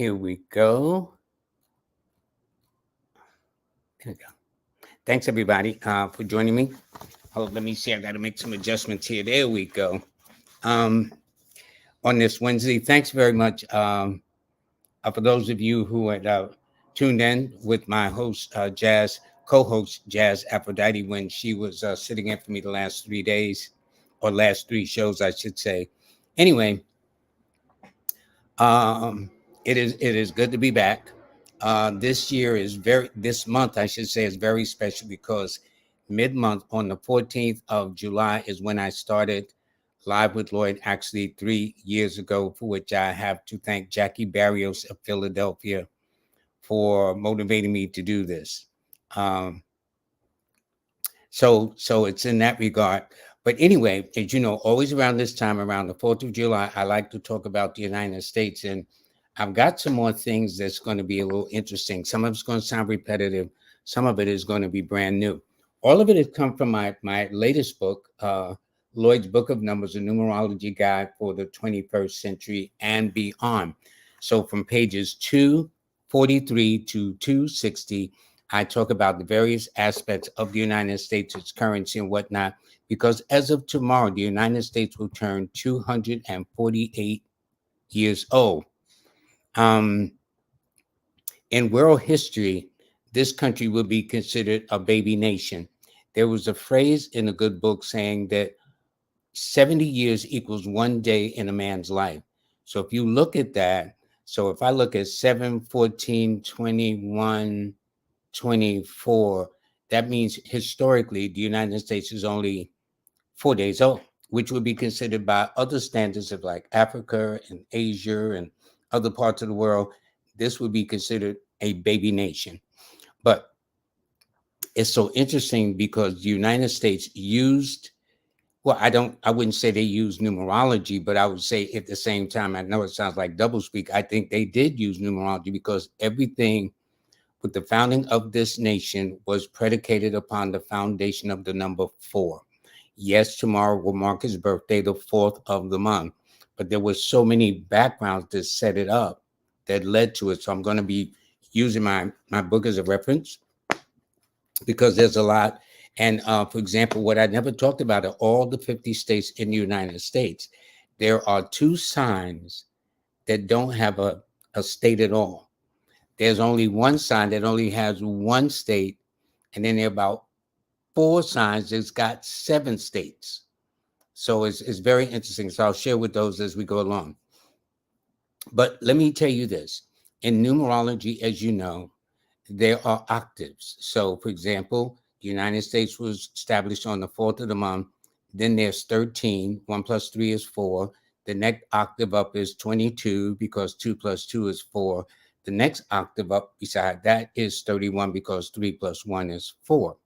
Here we go. There we go. Thanks, everybody, for joining me. Oh, let me see. I got to make some adjustments here. There we go. On this Wednesday, thanks very much for those of you who had tuned in with my host, co-host Jazz Aphrodite, when she was sitting in for me the last 3 days, or last 3 shows, I should say. Anyway, it is good to be back. This month, I should say, is very special because mid-month on the 14th of July is when I started Live with Lloyd, actually 3 years ago, for which I have to thank Jackie Barrios of Philadelphia for motivating me to do this. So it's in that regard. But anyway, as you know, always around this time, around the 4th of July, I like to talk about the United States. And I've got some more things that's going to be a little interesting. Some of it's going to sound repetitive. Some of it is going to be brand new. All of it has come from my latest book, Lloyd's Book of Numbers, a numerology guide for the 21st century and beyond. So from pages 243 to 260, I talk about the various aspects of the United States, its currency and whatnot, because as of tomorrow, the United States will turn 248 years old. In world history, this country will be considered a baby nation. There was a phrase in a good book saying that 70 years equals 1 day in a man's life. So if you look at that, so if I look at 7, 14, 21, 24, that means historically the United States is only 4 days old, which would be considered by other standards of like Africa and Asia and other parts of the world. This would be considered a baby nation. But it's so interesting because the United States used, well, I wouldn't say they used numerology, but I would say at the same time, I know it sounds like doublespeak. I think they did use numerology because everything with the founding of this nation was predicated upon the foundation of the number 4. Yes, tomorrow will mark his birthday, the 4th of the month, but there were so many backgrounds that set it up that led to it. So I'm going to be using my book as a reference because there's a lot. And for example, what I never talked about are all the 50 states in the United States. There are 2 signs that don't have a state at all. There's only 1 sign that only has 1 state, and then there are about 4 signs that's got 7 states. So it's very interesting. So I'll share with those as we go along. But let me tell you this. In numerology, as you know, there are octaves. So, for example, the United States was established on the 4th of the month. Then there's 13. 1 plus 3 is 4. The next octave up is 22 because 2 plus 2 is 4. The next octave up beside that is 31 because 3 plus 1 is 4.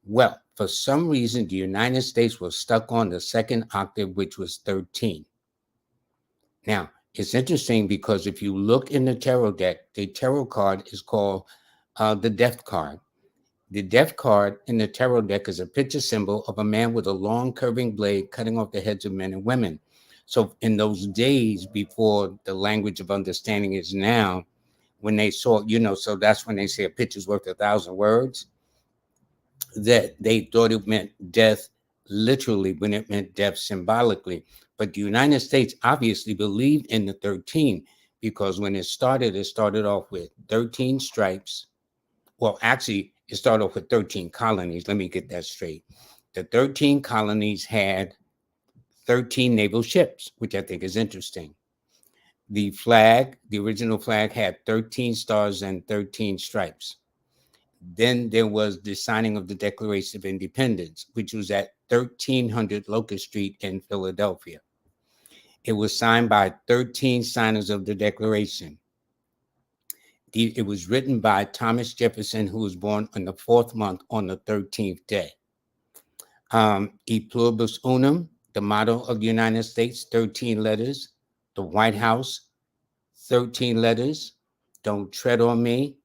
Well, for some reason, the United States was stuck on the second octave, which was 13. Now, it's interesting because if you look in the tarot deck, the tarot card is called the Death card. The Death card in the tarot deck is a picture symbol of a man with a long curving blade cutting off the heads of men and women. So in those days before the language of understanding is now, when they saw, so that's when they say a picture's worth 1,000 words, that they thought it meant death literally when it meant death symbolically. But the United States obviously believed in the 13 because when it started off with 13 stripes. Well, actually, it started off with 13 colonies. Let me get that straight. The 13 colonies had 13 naval ships, which I think is interesting. The flag, the original flag, had 13 stars and 13 stripes. Then there was the signing of the Declaration of Independence, which was at 1300 Locust Street in Philadelphia. It was signed by 13 signers of the Declaration. It was written by Thomas Jefferson, who was born on the 4th month on the 13th day. E pluribus unum, the motto of the United States, 13 letters. The White House, 13 letters. Don't tread on me,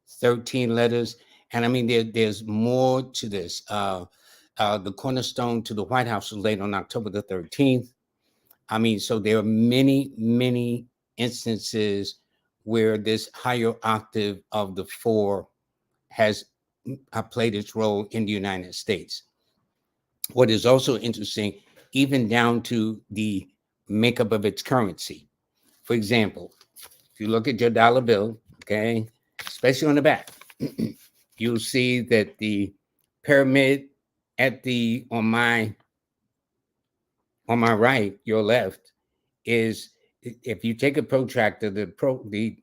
13 letters. And I mean, there's more to this. The cornerstone to the White House was laid on October the 13th. I mean, so there are many, many instances where this higher octave of the four has played its role in the United States. What is also interesting, even down to the makeup of its currency. For example, if you look at your dollar bill, okay, especially on the back, you'll see that the pyramid at the on my right, your left, is if you take a protractor, the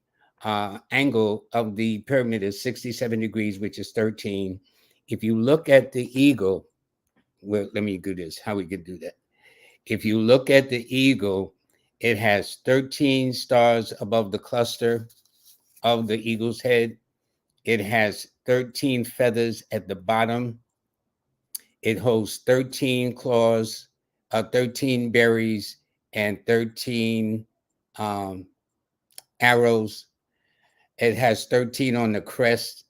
angle of the pyramid is 67 degrees, which is 13. If you look at the eagle, well, let me do this. How we could do that? If you look at the eagle, it has 13 stars above the cluster of the eagle's head. It has 13 feathers at the bottom. It holds 13 claws, 13 berries, and 13 um, arrows. It has 13 on the crest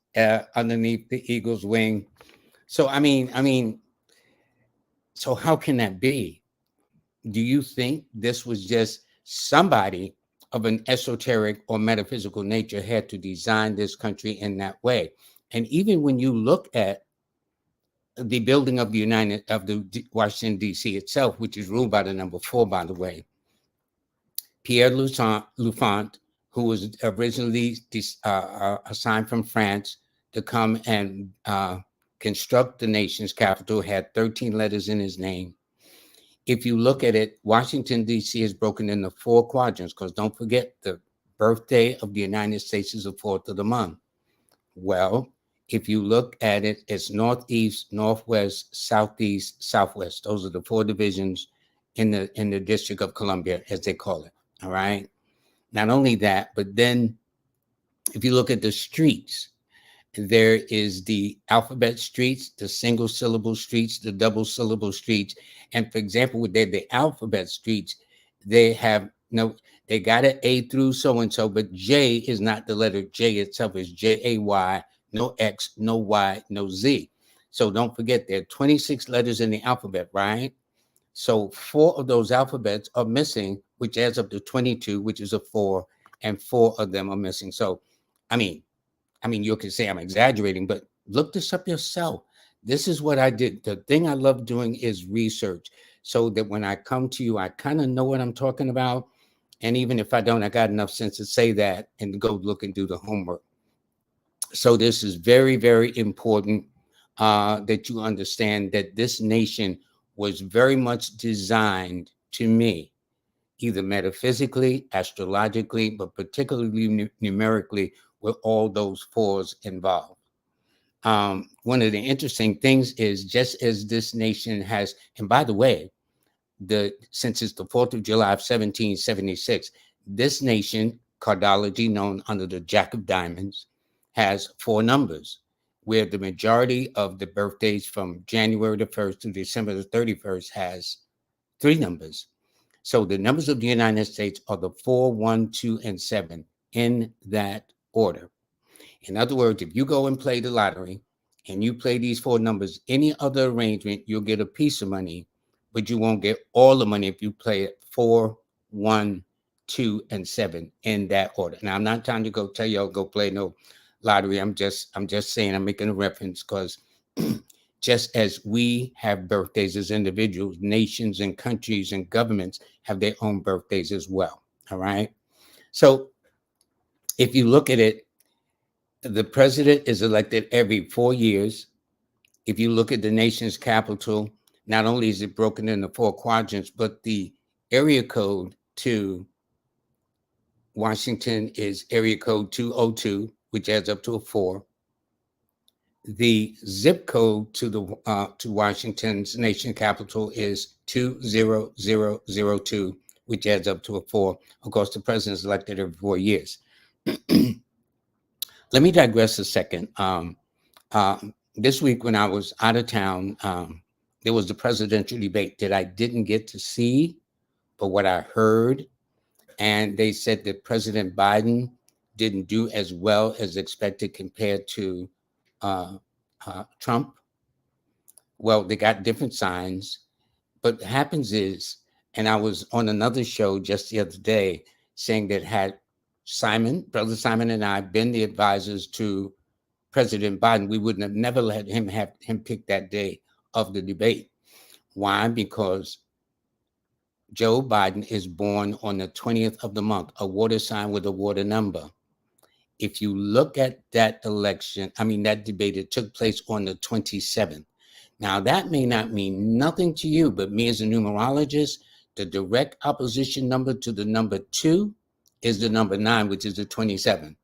underneath the eagle's wing. So, so how can that be? Do you think this was just somebody of an esoteric or metaphysical nature had to design this country in that way? And even when you look at the building of the Washington D.C. itself, which is ruled by the number 4, by the way, Pierre Lufont, who was originally assigned from France to come and construct the nation's capital, had 13 letters in his name. If you look at it, Washington, D.C. is broken into 4 quadrants, because don't forget, the birthday of the United States is the 4th of the month. Well, if you look at it, it's northeast, northwest, southeast, southwest. Those are the 4 divisions in the District of Columbia, as they call it. All right. Not only that, but then if you look at the streets, there is the alphabet streets, the single syllable streets, the double syllable streets. And for example, with the alphabet streets, they have they got an A through so and so, but J is not the letter J itself, is JAY, no X, no Y, no Z. So don't forget, there are 26 letters in the alphabet, right? So 4 of those alphabets are missing, which adds up to 22, which is a 4, and 4 of them are missing. So, I mean, you could say I'm exaggerating, but look this up yourself. This is what I did. The thing I love doing is research, so that when I come to you, I kind of know what I'm talking about. And even if I don't, I got enough sense to say that and go look and do the homework. So this is very, very important that you understand that this nation was very much designed, to me, either metaphysically, astrologically, but particularly numerically, with all those 4s involved. One of the interesting things is, just as this nation has, and by the way, since it's the 4th of July of 1776, this nation, cardology, known under the Jack of Diamonds, has 4 numbers, where the majority of the birthdays from January the 1st to December the 31st has 3 numbers. So the numbers of the United States are the 4, 1, 2, and 7 in that order. In other words, if you go and play the lottery and you play these 4 numbers, any other arrangement, you'll get a piece of money, but you won't get all the money if you play it 4, 1, 2, and 7 in that order. Now, I'm not trying to go tell y'all go play no lottery. I'm just saying, I'm making a reference, because just as we have birthdays as individuals, nations and countries and governments have their own birthdays as well. All right. So if you look at it, the president is elected every 4 years. If you look at the nation's capital, not only is it broken into 4 quadrants, but the area code to Washington is area code 202, which adds up to a 4. The zip code to Washington's nation capital is 20002, which adds up to a 4. Of course, the president is elected every 4 years. Let me digress a second. This week, when I was out of town, there was the presidential debate that I didn't get to see, but what I heard, and they said that President Biden didn't do as well as expected compared to Trump. Well, they got different signs, but what happens is, and I was on another show just the other day saying that had Brother Simon and I, been the advisors to President Biden, we wouldn't have never let him have him pick that day of the debate. Why? Because Joe Biden is born on the 20th of the month, a water sign with a water number. If you look at that election, that debate, it took place on the 27th. Now, that may not mean nothing to you, but me as a numerologist, the direct opposition number to the number 2 is the number 9, which is the 27th.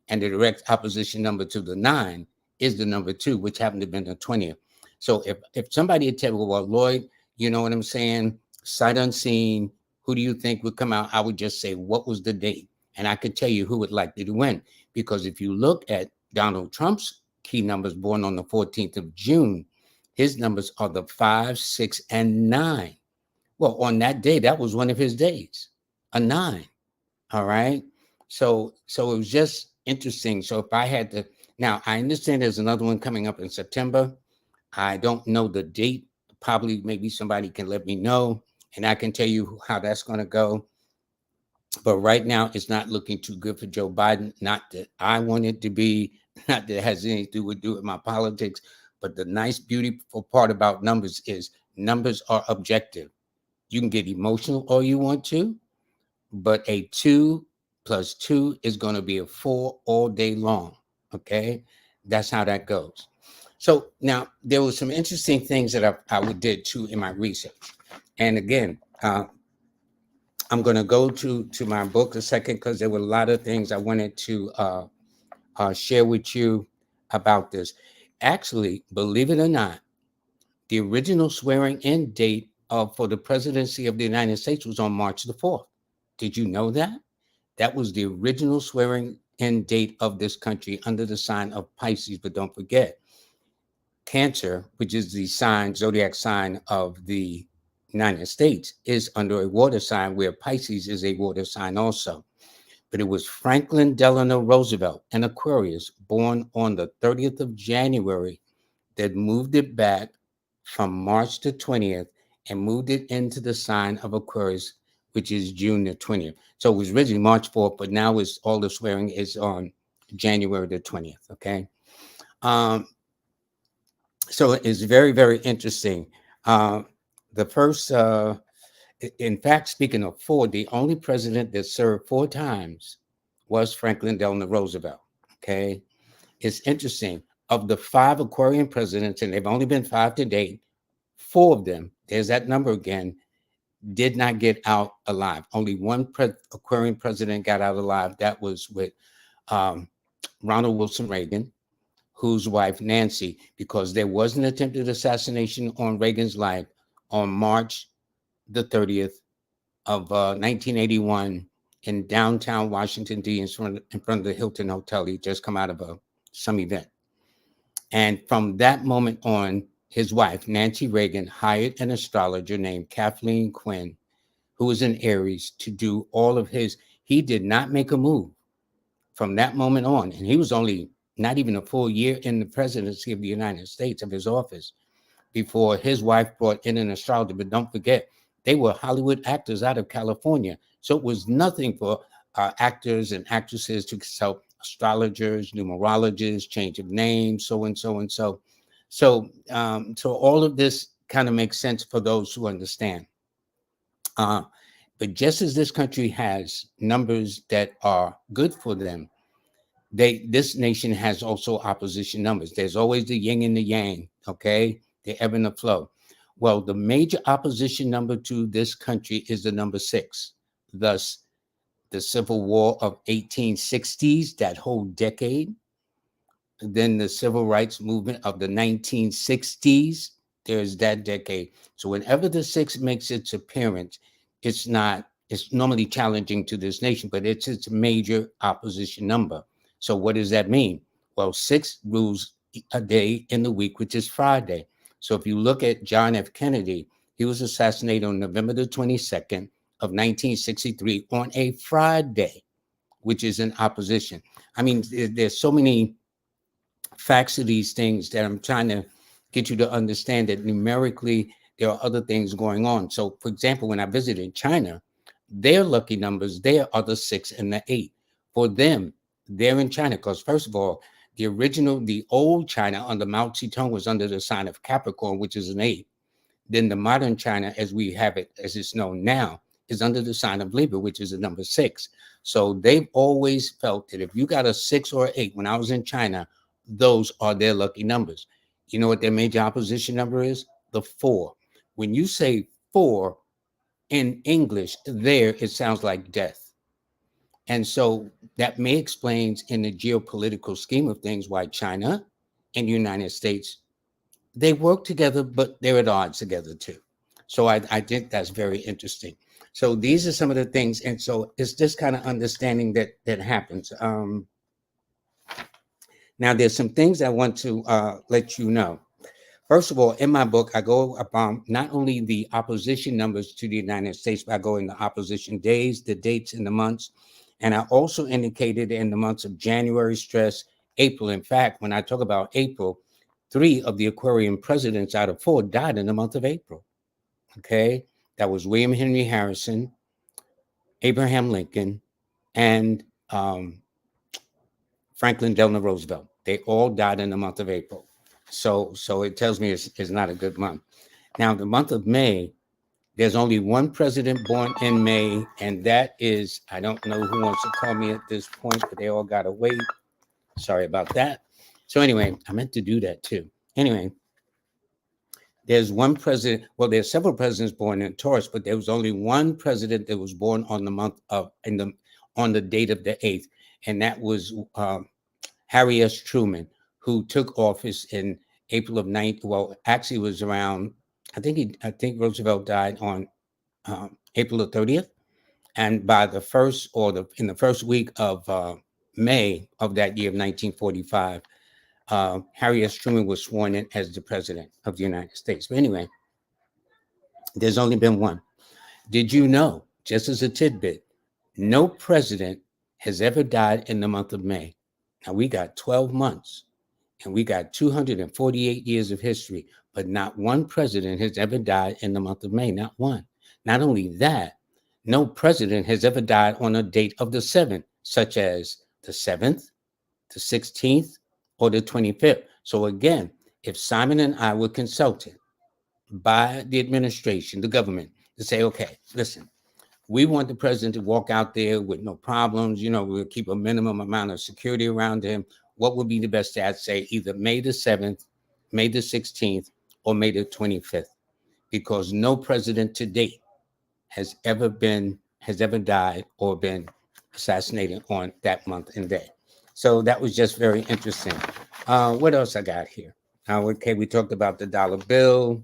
And the direct opposition number to the 9 is the number 2, which happened to be the 20th. So if somebody had told me, well, Lloyd, you know what I'm saying? Sight unseen, who do you think would come out? I would just say, what was the date? And I could tell you who would likely to win. Because if you look at Donald Trump's key numbers, born on the 14th of June, his numbers are the 5, 6, and 9. Well, on that day, that was one of his days, a 9. All right. So it was just interesting. So if I had to, now I understand there's another one coming up in September. I don't know the date. Probably maybe somebody can let me know and I can tell you how that's going to go. But right now, it's not looking too good for Joe Biden. Not that I want it to be, not that it has anything to do with my politics. But the nice, beautiful part about numbers is numbers are objective. You can get emotional all you want to, but a 2 plus 2 is going to be a 4 all day long. Okay, that's how that goes. So now there were some interesting things that I did too in my research. And again, I'm going to go to my book a second because there were a lot of things I wanted to share with you about this. Actually, believe it or not, the original swearing in date for the presidency of the United States was on March the 4th. Did you know that? That was the original swearing in date of this country under the sign of Pisces. But don't forget, Cancer, which is the zodiac sign of the United States, is under a water sign where Pisces is a water sign also. But it was Franklin Delano Roosevelt, an Aquarius, born on the 30th of January, that moved it back from March the 20th and moved it into the sign of Aquarius, which is June the 20th. So it was originally March 4th, but now it's all the swearing is on January the 20th. Okay. So it's very, very interesting. The first, in fact, speaking of 4, the only president that served 4 times was Franklin Delano Roosevelt. Okay. It's interesting. Of the 5 Aquarian presidents, and they've only been 5 to date, 4 of them, there's that number again, did not get out alive. Only one Aquarian president got out alive. That was with Ronald Wilson Reagan, whose wife Nancy, because there was an attempted assassination on Reagan's life on March the 30th of 1981 in downtown Washington, D.C., in front of the Hilton Hotel. He just come out of some event. And from that moment on, his wife, Nancy Reagan, hired an astrologer named Kathleen Quinn, who was in Aries, to do all of his. He did not make a move from that moment on. And he was only not even a full year in the presidency of the United States, of his office, before his wife brought in an astrologer. But don't forget, they were Hollywood actors out of California. So it was nothing for actors and actresses to sell astrologers, numerologists, change of names, so and so and so. So all of this kind of makes sense for those who understand. But just as this country has numbers that are good for them, this nation has also opposition numbers. There's always the yin and the yang, okay? The ebb and the flow. Well, the major opposition number to this country is the number 6. Thus, the Civil War of 1860s, that whole decade. Then the Civil Rights Movement of the 1960s, there's that decade. So whenever the 6 makes its appearance, it's normally challenging to this nation, but it's its major opposition number. So what does that mean? Well, 6 rules a day in the week, which is Friday. So if you look at John F. Kennedy, he was assassinated on November the 22nd of 1963 on a Friday, which is in opposition. I mean, there's so many facts of these things that I'm trying to get you to understand that numerically there are other things going on. So, for example, when I visited China, their lucky numbers there are the 6 and the 8. For them, they're in China because, first of all, the old China under Mao Zedong was under the sign of Capricorn, which is an 8. Then the modern China, as we have it, as it's known now, is under the sign of Libra, which is the number 6. So they've always felt that if you got a 6 or 8, when I was in China, those are their lucky numbers. You know what their major opposition number is? The 4. When you say 4 in English, there it sounds like death. And so that may explain in the geopolitical scheme of things why China and the United States, they work together, but they're at odds together too. So I think that's very interesting. So these are some of the things. And so it's this kind of understanding that happens. Now, there's some things I want to let you know. First of all, in my book, I go about not only the opposition numbers to the United States, but I go in the opposition days, the dates, and the months. And I also indicated in the months of January stress, April. In fact, when I talk about April, 3 of the Aquarian presidents out of 4 died in the month of April. Okay. That was William Henry Harrison, Abraham Lincoln, and Franklin Delano Roosevelt. They all died in the month of April. So it tells me it's not a good month. Now, the month of May, there's only one president born in May, and that is, I don't know who wants to call me at this point, but they all got to wait. Sorry about that. So anyway, I meant to do that too. Anyway, there's one president. Well, there's several presidents born in Taurus, but there was only one president that was born on the month of on the date of the 8th, and that was Harry S. Truman, who took office in April of 9th. Well, actually, it was around. I think Roosevelt died on April the 30th, and by the first in the first week of May of that year of 1945. Harry S. Truman was sworn in as the president of the United States. But anyway, there's only been one. Did you know, just as a tidbit, no president has ever died in the month of May? Now, we got 12 months and we got 248 years of history, but not one president has ever died in the month of May. Not one. Not only that, no president has ever died on a date of the 7th, such as the 7th, the 16th, or the 25th. So again, if Simon and I were consulted by the administration, the government, to say, okay, listen, we want the president to walk out there with no problems, we'll keep a minimum amount of security around him. What would be the best day? I'd say either May the 7th, May the 16th, or May the 25th, because no president to date has ever died or been assassinated on that month and day. So that was just very interesting. What else I got here? Okay, we talked about the dollar bill.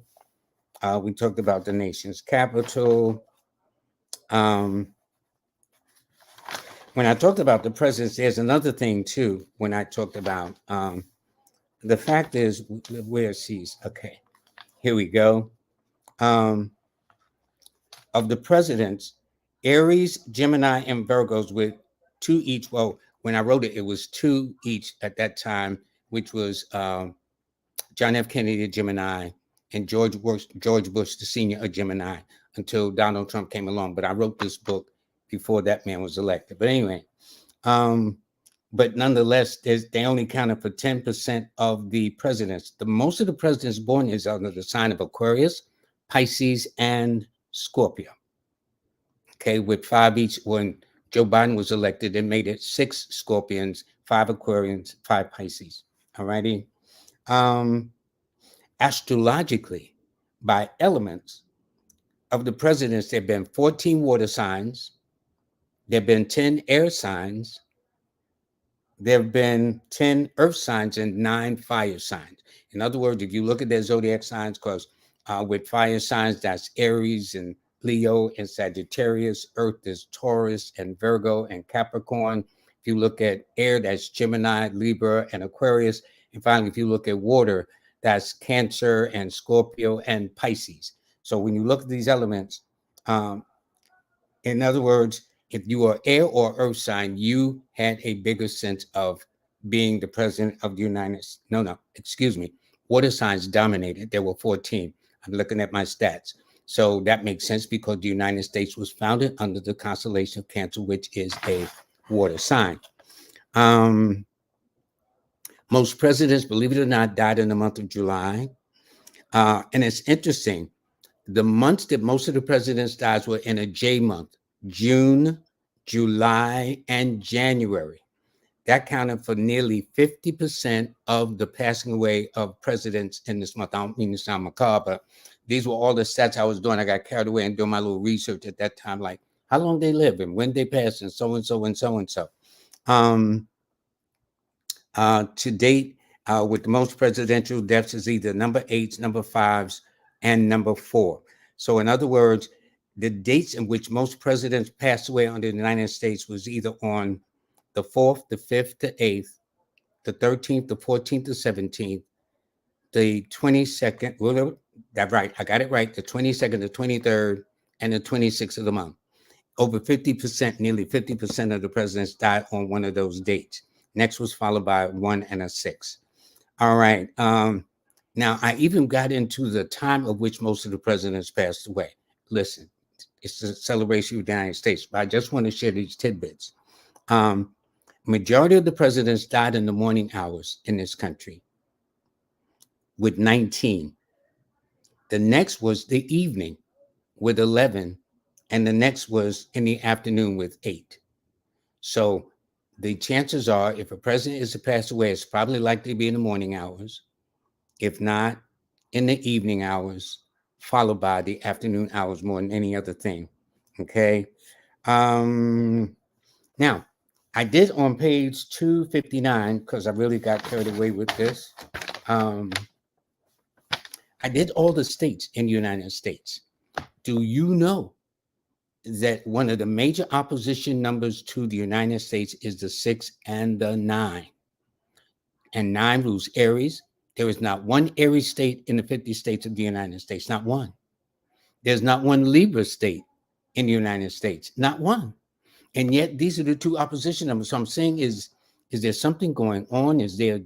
We talked about the nation's capital. When I talked about the presidents, there's another thing too. When I talked about the fact is, where's these? Okay, here we go. Of the presidents, Aries, Gemini, and Virgos with 2 each. Well, when I wrote it, it was 2 each at that time, which was John F. Kennedy, a Gemini, and George Bush, the senior, a Gemini, until Donald Trump came along. But I wrote this book before that man was elected. But anyway, but nonetheless, they only counted for 10% of the presidents. The most of the presidents born is under the sign of Aquarius, Pisces, and Scorpio. Okay, with 5 each. When Joe Biden was elected, it made it 6 Scorpions, 5 Aquarians, 5 Pisces. All righty. Astrologically, by elements of the presidents, there have been 14 water signs, there have been 10 air signs, there have been 10 earth signs, and 9 fire signs. In other words, if you look at their zodiac signs, because with fire signs, that's Aries and Leo and Sagittarius. Earth is Taurus and Virgo and Capricorn. If you look at air, that's Gemini, Libra, and Aquarius. And finally, if you look at water, that's Cancer and Scorpio and Pisces. So when you look at these elements, in other words, if you are air or earth sign, you had a bigger sense of being the president of the United States. No, excuse me. Water signs dominated. There were 14. I'm looking at my stats. So that makes sense because the United States was founded under the constellation of Cancer, which is a water sign. Most presidents, believe it or not, died in the month of July. And it's interesting. The months that most of the presidents died were in a J month: June, July, and January. That counted for nearly 50% of the passing away of presidents in this month. I don't mean to sound macabre, but these were all the stats I was doing. I got carried away and doing my little research at that time, like how long they live and when they pass and so and so and so and so. To date, with the most presidential deaths is either number 8s, number 5s, and number 4. So in other words, the dates in which most presidents passed away under the United States was either on the 4th, the 5th, the 8th, the 13th, the 14th, the 17th, the 22nd. Well, that's right. I got it right. The 22nd, the 23rd, and the 26th of the month. Over 50%, nearly 50% of the presidents died on one of those dates. Next was followed by 1 and a 6. All right. Now, I even got into the time of which most of the presidents passed away. Listen, it's a celebration of the United States, but I just want to share these tidbits. Majority of the presidents died in the morning hours in this country with 19. The next was the evening with 11, and the next was in the afternoon with 8. So the chances are, if a president is to pass away, it's probably likely to be in the morning hours, if not in the evening hours, followed by the afternoon hours more than any other thing. Okay. Now, I did on page 259, because I really got carried away with this. I did all the states in the United States. Do you know that one of the major opposition numbers to the United States is the 6 and the 9? And 9 rules Aries. There is not one Aries state in the 50 states of the United States, not one. There's not one Libra state in the United States, not one. And yet these are the two opposition numbers. So I'm saying, is there something going on? Is there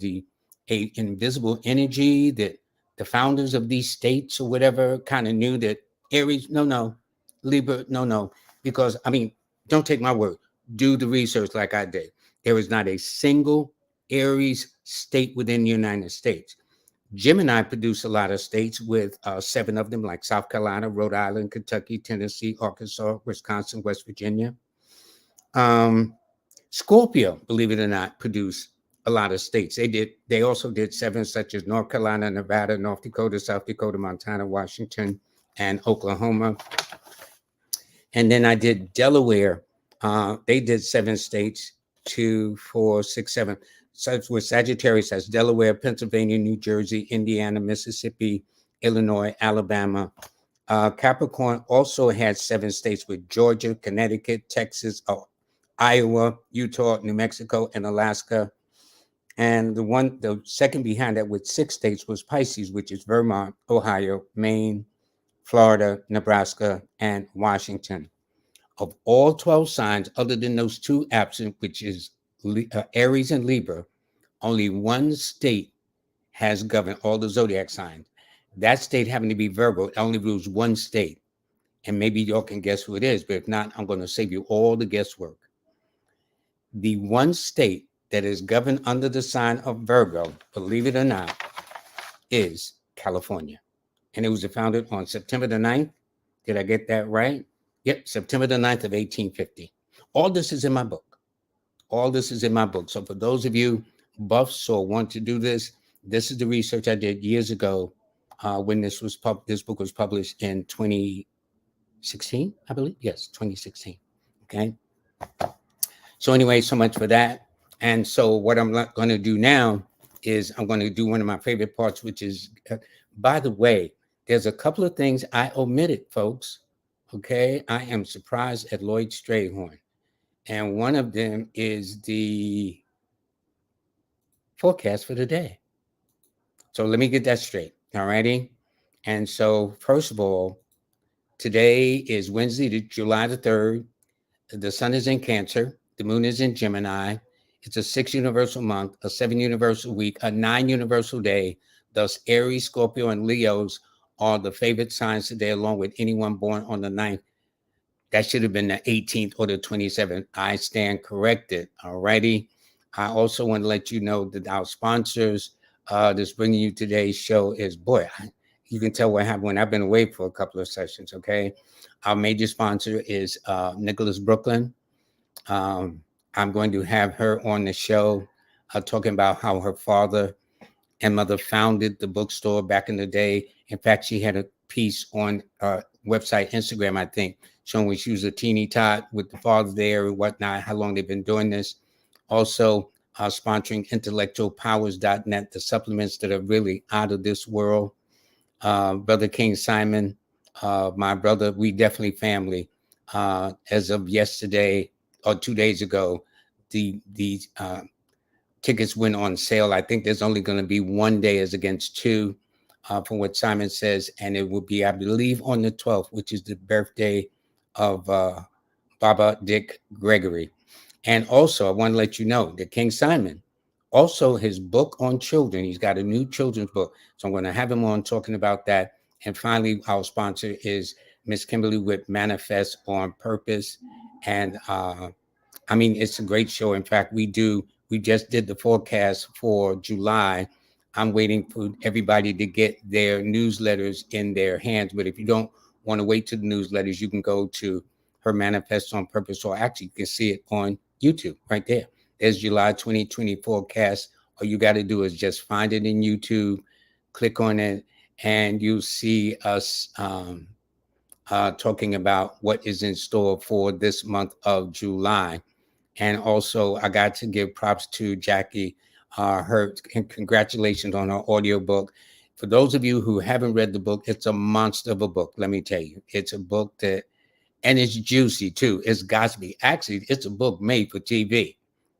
a invisible energy that the founders of these states or whatever kind of knew that Aries, no, Libra, no, because I mean, don't take my word. Do the research like I did. There is not a single Aries state within the United States. Gemini produced a lot of states with 7 of them, like South Carolina, Rhode Island, Kentucky, Tennessee, Arkansas, Wisconsin, West Virginia. Scorpio, believe it or not, produced a lot of states. They also did 7, such as North Carolina, Nevada, North Dakota, South Dakota, Montana, Washington, and Oklahoma. And then I did Delaware. They did 7 states, 2, 4, 6, 7. Such with Sagittarius as Delaware, Pennsylvania, New Jersey, Indiana, Mississippi, Illinois, Alabama. Capricorn also had 7 states with Georgia, Connecticut, Texas, Iowa, Utah, New Mexico, and Alaska. And the second behind that with 6 states was Pisces, which is Vermont, Ohio, Maine, Florida, Nebraska, and Washington. Of all 12 signs, other than those 2 absent, which is Aries and Libra, only one state has governed all the zodiac signs. That state happened to be Virgo. It only rules one state. And maybe y'all can guess who it is, but if not, I'm going to save you all the guesswork. The one state that is governed under the sign of Virgo, believe it or not, is California. And it was founded on September the 9th. Did I get that right? Yep, September the 9th of 1850. All this is in my book. All this is in my book. So for those of you buffs or want to do this, this is the research I did years ago when this book was published in 2016, I believe. Yes, 2016. Okay. So anyway, so much for that. And so what I'm going to do now is I'm going to do one of my favorite parts, which is, by the way, there's a couple of things I omitted, folks. Okay. I am surprised at LLoyd Strayhorn. And one of them is the forecast for the day. So let me get that straight. All righty. And so first of all, today is Wednesday, July the 3rd. The sun is in Cancer. The moon is in Gemini. It's a 6 universal month, a 7 universal week, a 9 universal day. Thus, Aries, Scorpio, and Leos are the favorite signs today, along with anyone born on the 9th That should have been the 18th or the 27th. I stand corrected. All righty. I also want to let you know that our sponsors that's bringing you today's show is, boy, you can tell what happened when I've been away for a couple of sessions, okay? Our major sponsor is Nicholas Brooklyn. Um, I'm going to have her on the show talking about how her father and mother founded the bookstore back in the day. In fact, she had a piece on her website, Instagram, I think, showing when she was a teeny tot with the father there and whatnot, how long they've been doing this. Also, sponsoring intellectualpowers.net, the supplements that are really out of this world. Brother King Simon, my brother, we definitely family. As of yesterday or 2 days ago, the tickets went on sale. I think there's only going to be one day as against two, from what Simon says, and it will be, I believe, on the 12th, which is the birthday of Baba Dick Gregory. And also, I want to let you know that King Simon, also his book on children, he's got a new children's book. So I'm going to have him on talking about that. And finally, our sponsor is Miss Kimberly with Manifest on Purpose. And I mean, it's a great show. In fact, we just did the forecast for July. I'm waiting for everybody to get their newsletters in their hands. But if you don't want to wait to the newsletters, you can go to her Manifest on Purpose, or actually you can see it on YouTube right there. There's July 2020 forecast. All you got to do is just find it in YouTube, click on it, and you'll see us talking about what is in store for this month of July. And also, I got to give props to Jackie. Her and congratulations on her audiobook. For those of you who haven't read the book, it's a monster of a book. Let me tell you, it's a book that, and it's juicy too. It's gossipy. Actually, it's a book made for TV.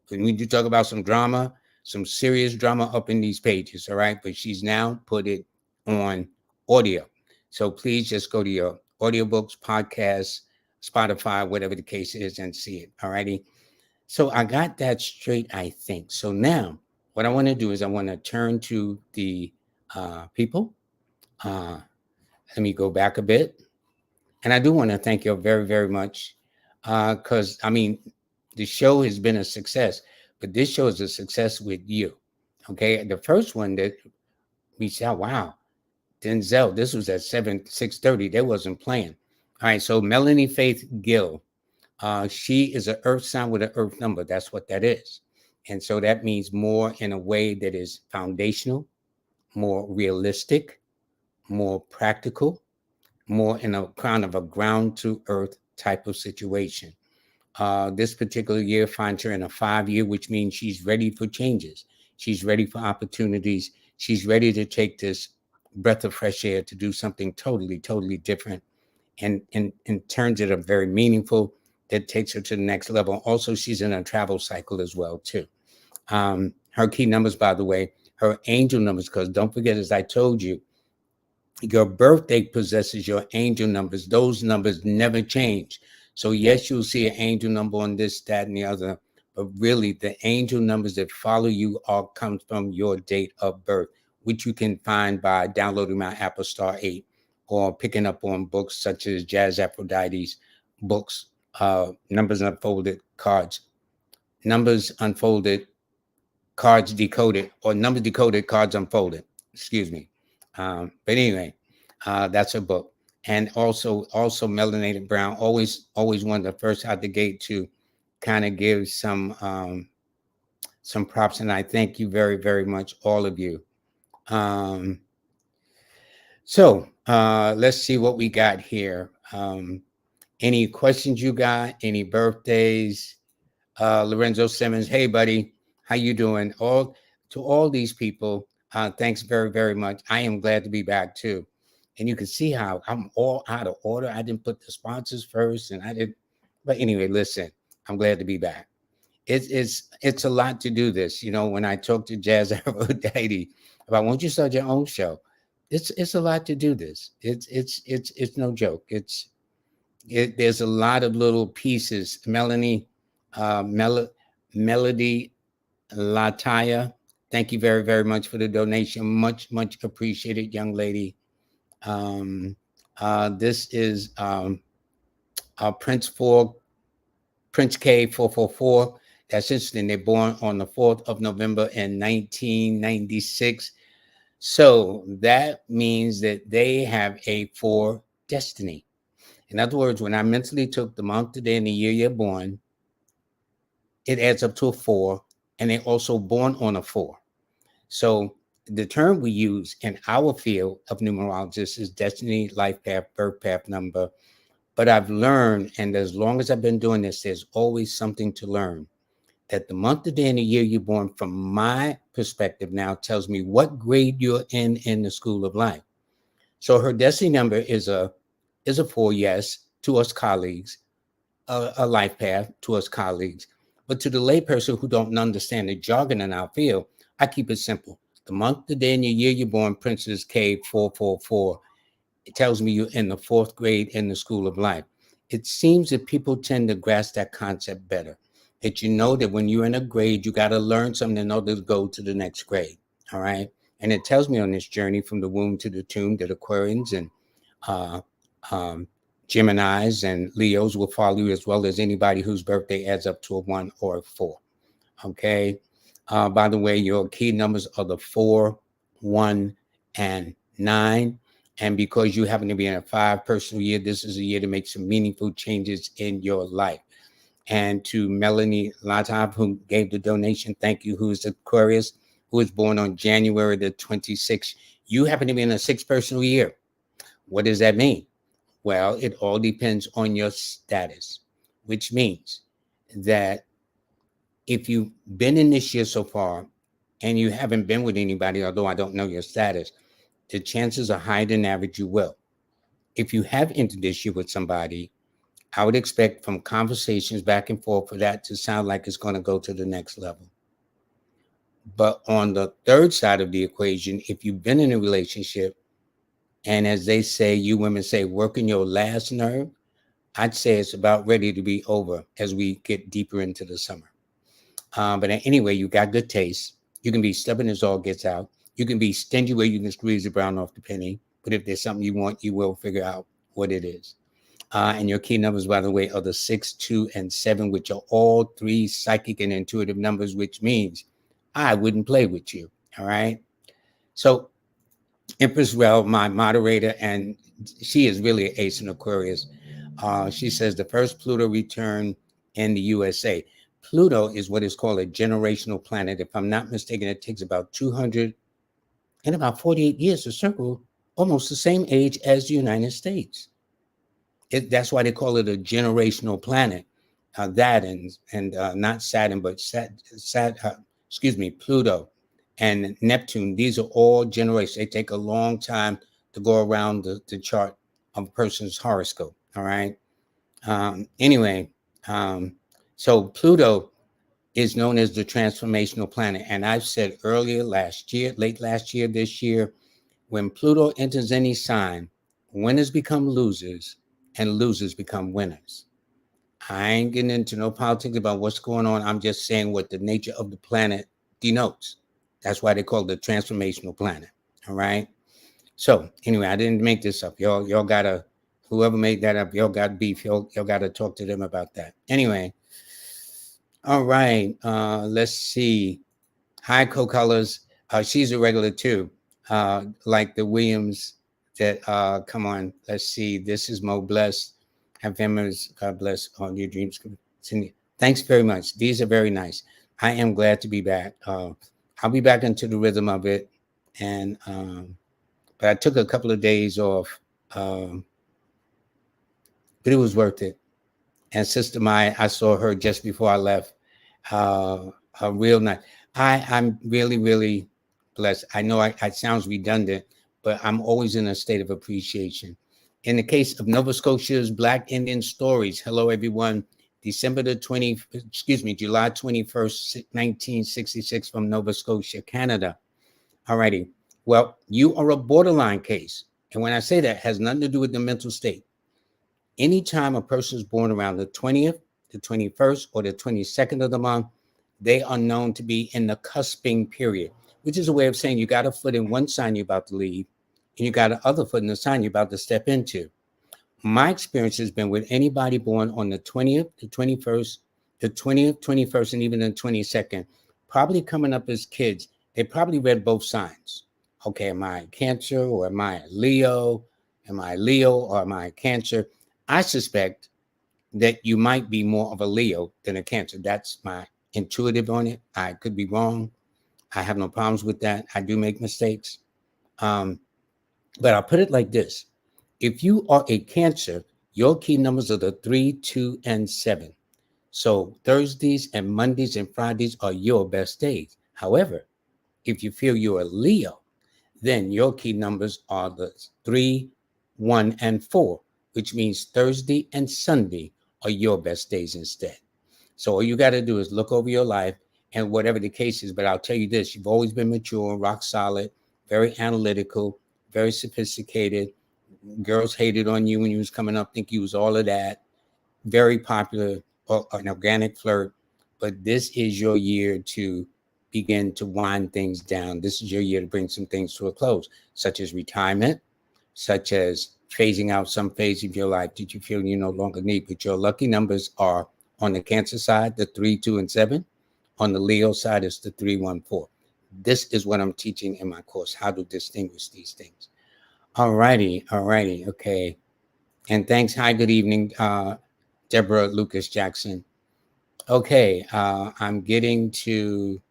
When you talk about some drama, some serious drama up in these pages, all right? But she's now put it on audio. So please just go to your audiobooks, podcasts, Spotify, whatever the case is, and see it. All righty. So I got that straight, I think. So now what I want to do is I want to turn to the people. Uh, Let me go back a bit. And I do want to thank you very, very much, because, I mean, the show has been a success, but this show is a success with you. Okay. The first one that we said, wow, Denzel, this was at 6:30. They wasn't playing. All right. So Melanie Faith Gill. She is an earth sign with an earth number. That's what that is. And so that means more in a way that is foundational, more realistic, more practical, more in a kind of a ground to earth type of situation. This particular year finds her in a 5 year, which means she's ready for changes. She's ready for opportunities. She's ready to take this breath of fresh air to do something totally, totally different, and turns it a very meaningful that takes her to the next level. Also, she's in a travel cycle as well, too. Her key numbers, by the way, her angel numbers, because don't forget, as I told you, your birthday possesses your angel numbers. Those numbers never change. So yes, you'll see an angel number on this, that, and the other, but really the angel numbers that follow you all come from your date of birth, which you can find by downloading my Apple Star 8 or picking up on books such as Jazz Aphrodite's books, Numbers Unfolded Cards, Numbers Unfolded Cards Decoded, or Numbers Decoded Cards Unfolded. Excuse me. But anyway, that's a book. And also Melanated Brown, always one of the first out the gate to kind of give some props. And I thank you very, very much, all of you. So let's see what we got here. Any questions you got? Any birthdays? Lorenzo Simmons, hey buddy, how you doing? All these people, thanks very, very much. I am glad to be back too. And you can see how I'm all out of order. I didn't put the sponsors first, and I didn't. But anyway, listen, I'm glad to be back. It's a lot to do this. You know, when I talk to Jazz Aphrodite about, won't you start your own show? It's a lot to do this. It's no joke. There's a lot of little pieces. Melanie, Melody Lataya, thank you very, very much for the donation. Much, much appreciated, young lady. This is Prince K 444. That's interesting. They're born on the 4th of November in 1996. So that means that they have a 4 destiny. In other words, when I mentally took the month, the day, and the year you're born, it adds up to a 4, and they're also born on a 4. So the term we use in our field of numerologists is destiny, life path, birth path number. But I've learned, and as long as I've been doing this, there's always something to learn. That the month, the day, and the year you're born, from my perspective now, tells me what grade you're in the school of life. So her destiny number is a 4, yes, to us colleagues, a life path to us colleagues. But to the layperson who don't understand the jargon in our field, I keep it simple. The month, the day, and the year you're born, Princess K 444, it tells me you're in the 4th grade in the school of life. It seems that people tend to grasp that concept better. That you know that when you're in a grade, you got to learn something in order to go to the next grade. All right. And it tells me on this journey from the womb to the tomb that Aquarians and uh, um, Geminis and Leos will follow you, as well as anybody whose birthday adds up to a 1 or a 4. Okay. By the way, your key numbers are the 4, 1, and 9. And because you happen to be in a 5 personal year, this is a year to make some meaningful changes in your life. And to Melanie Latov, who gave the donation, thank you, who is Aquarius, who was born on January the 26th. You happen to be in a 6 personal year. What does that mean? Well, it all depends on your status, which means that if you've been in this year so far and you haven't been with anybody, although I don't know your status, the chances are higher than average you will. If you have entered this year with somebody, I would expect from conversations back and forth for that to sound like it's going to go to the next level. But on the third side of the equation, if you've been in a relationship, and as they say, you women say, working your last nerve, I'd say it's about ready to be over as we get deeper into the summer. But anyway, you got good taste. You can be stubborn as all gets out. You can be stingy where you can squeeze the brown off the penny. But if there's something you want, you will figure out what it is. And your key numbers, by the way, are the 6, 2, and 7, which are all 3 psychic and intuitive numbers, which means I wouldn't play with you. All right. So Empress Rel, my moderator, and she is really an ace in Aquarius. She says the first Pluto return in the USA. Pluto is what is called a generational planet. If I'm not mistaken, it takes about 200 and about 48 years to circle almost the same age as the United States. That's why they call it a generational planet. That and not Saturn, but Pluto and Neptune. These are all generations. They take a long time to go around the chart of a person's horoscope. All right. Anyway, so Pluto is known as the transformational planet. And I've said earlier last year, late last year, this year, when Pluto enters any sign, winners become losers and losers become winners. I ain't getting into no politics about what's going on. I'm just saying what the nature of the planet denotes. That's why they call it the transformational planet. All right. So anyway, I didn't make this up. Y'all gotta, whoever made that up, y'all got beef. Y'all gotta talk to them about that. Anyway. All right. Let's see. Hi, co-colors. She's a regular too. Like the Williams that come on. Let's see. This is Mo Bless. Have families. God bless all your dreams. Thanks very much. These are very nice. I am glad to be back. I'll be back into the rhythm of it. And but I took a couple of days off. But it was worth it. And Sister Maya, I saw her just before I left. A real nice. I'm really, really blessed. I know it sounds redundant, but I'm always in a state of appreciation. In the case of Nova Scotia's Black Indian Stories, hello everyone. July 21st, 1966 from Nova Scotia, Canada. All righty. Well, you are a borderline case. And when I say that, it has nothing to do with the mental state. Anytime a person is born around the 20th, the 21st, or the 22nd of the month, they are known to be in the cusping period, which is a way of saying you got a foot in one sign you're about to leave, and you got another foot in the sign you're about to step into. my experience has been with anybody born on the 20th, the 21st, the 20th, 21st, and even the 22nd, probably coming up as kids, they probably read both signs. Okay, am I Cancer or am I Leo? Am I Leo or am I Cancer? I suspect that you might be more of a Leo than a Cancer. That's my intuitive on it. I could be wrong. I have no problems with that. I do make mistakes. Um, but I'll put it like this. If you are a Cancer, your key numbers are the 3, 2, and 7. So Thursdays and Mondays and Fridays are your best days. However, if you feel you're a Leo, then your key numbers are the 3, 1, and 4, which means Thursday and Sunday are your best days instead. So all you got to do is look over your life and whatever the case is. But I'll tell you this, you've always been mature, rock solid, very analytical, very sophisticated. Girls hated on you when you was coming up, think you was all of that. Very popular, an organic flirt. But this is your year to begin to wind things down. This is your year to bring some things to a close, such as retirement, such as phasing out some phase of your life that you feel you no longer need. But your lucky numbers are on the Cancer side, the 3, 2, and 7. On the Leo side, it's the 3, 1, 4. This is what I'm teaching in my course, how to distinguish these things. All righty. Okay. And thanks. Hi, good evening, Deborah Lucas Jackson. Okay, I'm getting to,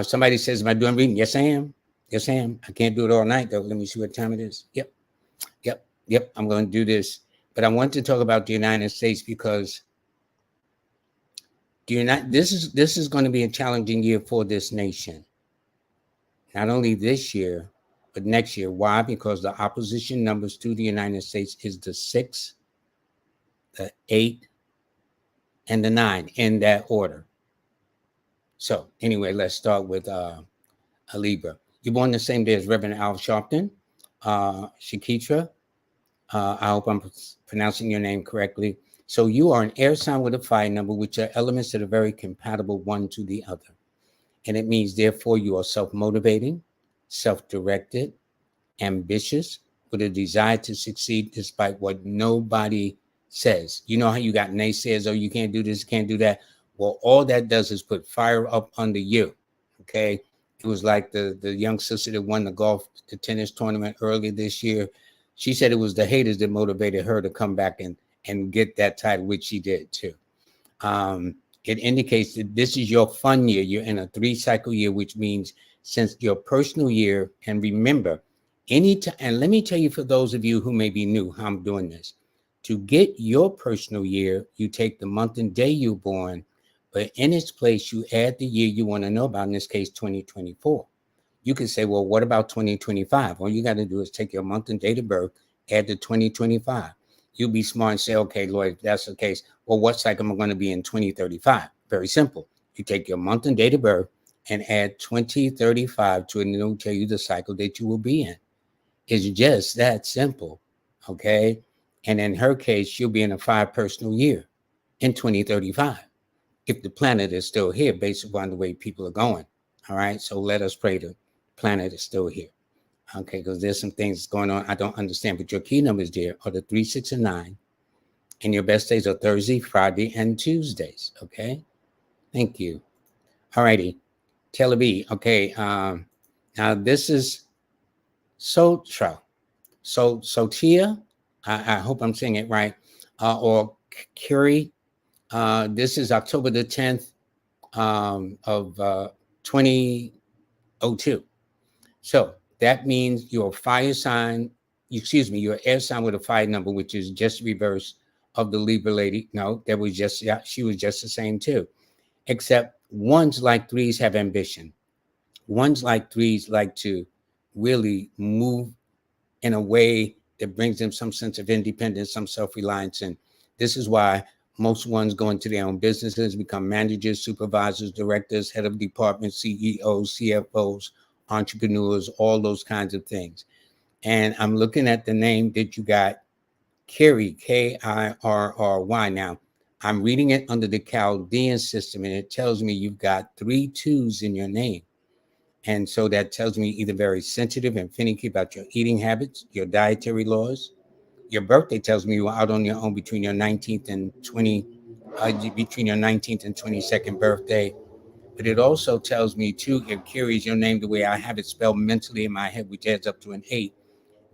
somebody says, am I doing reading? Yes, I am. Yes, I am. I can't do it all night, though. Let me see what time it is. Yep. I'm going to do this. But I want to talk about the United States because this is going to be a challenging year for this nation. Not only this year, but next year. Why? Because the opposition numbers to the United States is the 6, the 8, and the 9 in that order. So anyway, let's start with a Libra. You're born the same day as Reverend Al Sharpton, Shakitra. I hope I'm pronouncing your name correctly. So you are an air sign with a fire number, which are elements that are very compatible one to the other. And it means, therefore, you are self-motivating, self-directed, ambitious, with a desire to succeed despite what nobody says. You know how you got naysayers, oh, you can't do this, can't do that. Well, all that does is put fire up under you. Okay. It was like the young sister that won the tennis tournament earlier this year. She said it was the haters that motivated her to come back and get that title, which she did too. It indicates that this is your fun year. You're in a 3-cycle year, which means since your personal year, and remember, and let me tell you, for those of you who may be new, how I'm doing this. To get your personal year, you take the month and day you're born, but in its place, you add the year you want to know about, in this case, 2024. You can say, well, what about 2025? All you got to do is take your month and date of birth, add the 2025. You'll be smart and say, okay, Lloyd, if that's the case, well, what cycle am I going to be in 2035? Very simple. You take your month and date of birth and add 2035 to it, and it'll tell you the cycle that you will be in. It's just that simple, okay? And in her case, she'll be in a 5 personal year in 2035 if the planet is still here based upon the way people are going, all right? So let us pray the planet is still here, okay? Because there's some things going on I don't understand, but your key numbers there are the 3, 6, and 9, and your best days are Thursday, Friday, and Tuesdays, okay? Thank you. All righty, Taylor B, okay, now this is Sotra. Sotia, I hope I'm saying it right, or Curie. This is October the 10th of 2002. So that means your fire sign, your air sign with a fire number, which is just reverse of the Libra lady. No, she was just the same too, except ones like 3s have ambition. Ones like 3s like to really move in a way that brings them some sense of independence, some self-reliance. And this is why most ones go into their own businesses, become managers, supervisors, directors, head of departments, CEOs, CFOs, entrepreneurs, all those kinds of things. And I'm looking at the name that you got, Kirry, Kirry. Now, I'm reading it under the Chaldean system, and it tells me you've got 3 2s in your name. And so that tells me either very sensitive and finicky about your eating habits, your dietary laws, Your birthday tells me you were out on your own between your 19th and 20, between your 19th and 22nd birthday. But it also tells me too, if carries your name the way I have it spelled mentally in my head, which adds up to an 8,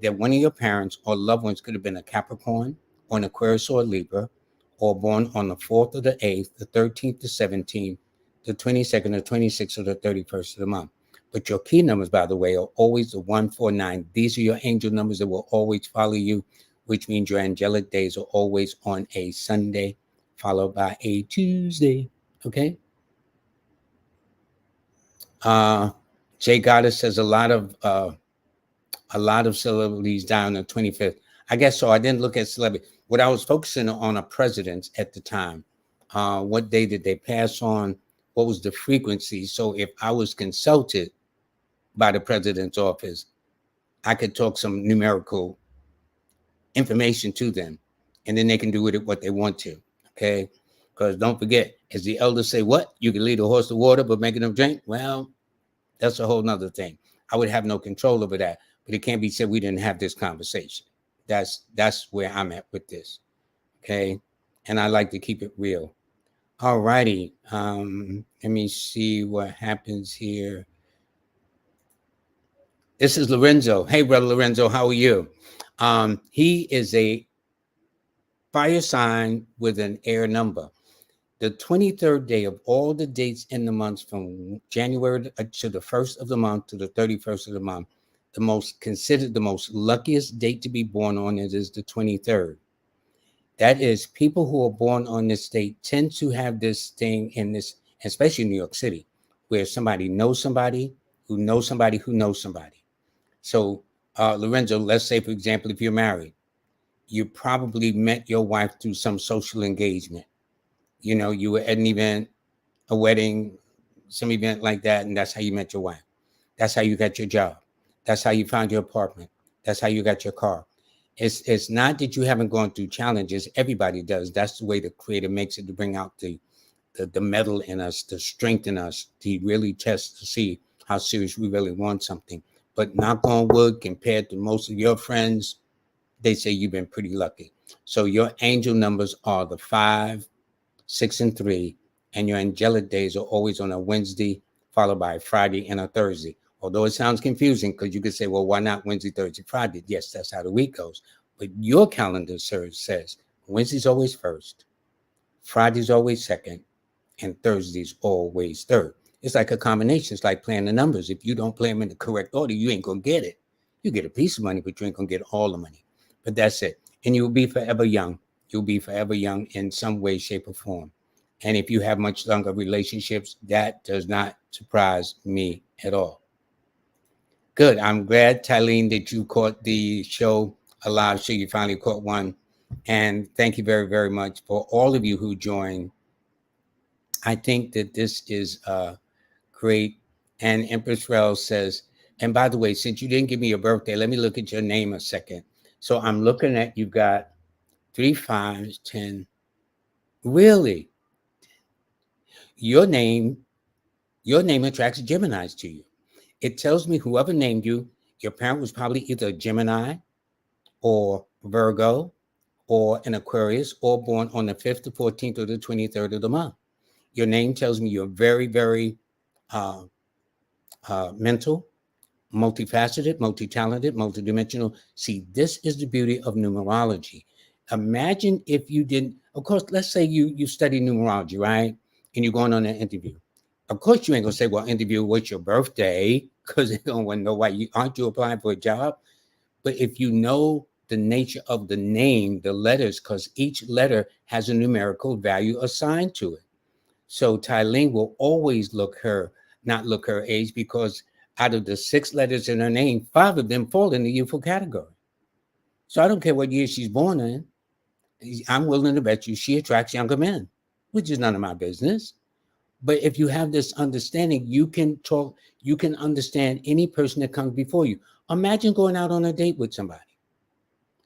that one of your parents or loved ones could have been a Capricorn or an Aquarius or a Libra, or born on the 4th or the 8th, the 13th, the 17th, the 22nd, the 26th, or the 31st of the month. But your key numbers, by the way, are always the 149. These are your angel numbers that will always follow you, which means your angelic days are always on a Sunday, followed by a Tuesday. Okay? Uh, Jay Goddess says a lot of celebrities die on the 25th. I guess so. I didn't look at celebrity. What I was focusing on are presidents at the time. What day did they pass on? What was the frequency? So if I was consulted by the president's office, I could talk some numerical information to them, and then they can do with it what they want to. Okay. Because don't forget, as the elders say, what? You can lead a horse to water, but making them drink? Well, that's a whole nother thing. I would have no control over that, but it can't be said we didn't have this conversation. That's where I'm at with this. Okay. And I like to keep it real. All righty. Let me see what happens here. This is Lorenzo. Hey, brother Lorenzo, how are you? He is a fire sign with an air number. The 23rd day of all the dates in the months from January to the 1st of the month to the 31st of the month, the most considered the most luckiest date to be born on is the 23rd. That is, people who are born on this date tend to have this thing in this, especially in New York City, where somebody knows somebody who knows somebody who knows somebody. So, Lorenzo, let's say, for example, if you're married, you probably met your wife through some social engagement. You know, you were at an event, a wedding, some event like that, and that's how you met your wife. That's how you got your job. That's how you found your apartment. That's how you got your car. It's not that you haven't gone through challenges. Everybody does. That's the way the creator makes it, to bring out the metal in us, the strength in us, to really test to see how serious we really want something. But knock on wood, compared to most of your friends, they say you've been pretty lucky. So your angel numbers are the 5, 6, and 3, and your angelic days are always on a Wednesday, followed by a Friday and a Thursday. Although it sounds confusing, because you could say, well, why not Wednesday, Thursday, Friday? Yes, that's how the week goes. But your calendar, sir, says Wednesday's always first, Friday's always second, and Thursday's always third. It's like a combination. It's like playing the numbers. If you don't play them in the correct order, you ain't going to get it. You get a piece of money, but you ain't going to get all the money. But that's it. And you'll be forever young. You'll be forever young in some way, shape, or form. And if you have much longer relationships, that does not surprise me at all. Good. I'm glad, Tylene, that you caught the show, a live show. You finally caught one. And thank you very, very much for all of you who joined. I think that this is great. And Empress Rel says, and by the way, since you didn't give me your birthday, let me look at your name a second. So I'm looking at, you've got 3 5s, 10. Really? Your name attracts Geminis to you. It tells me whoever named you, your parent was probably either a Gemini or Virgo or an Aquarius, or born on the 5th, the 14th, or the 23rd of the month. Your name tells me you're very, very mental, multifaceted, multi-talented, multidimensional. See, this is the beauty of numerology. Imagine if you didn't, of course, let's say you study numerology, right? And you're going on an interview. Of course, you ain't gonna say, well, interview, what's your birthday? Because they don't want to know why aren't you applying for a job? But if you know the nature of the name, the letters, because each letter has a numerical value assigned to it. So Tylene will always not look her age, because out of the 6 letters in her name, 5 of them fall in the youthful category. So I don't care what year she's born in. I'm willing to bet you she attracts younger men, which is none of my business. But if you have this understanding, you can understand any person that comes before you. Imagine going out on a date with somebody.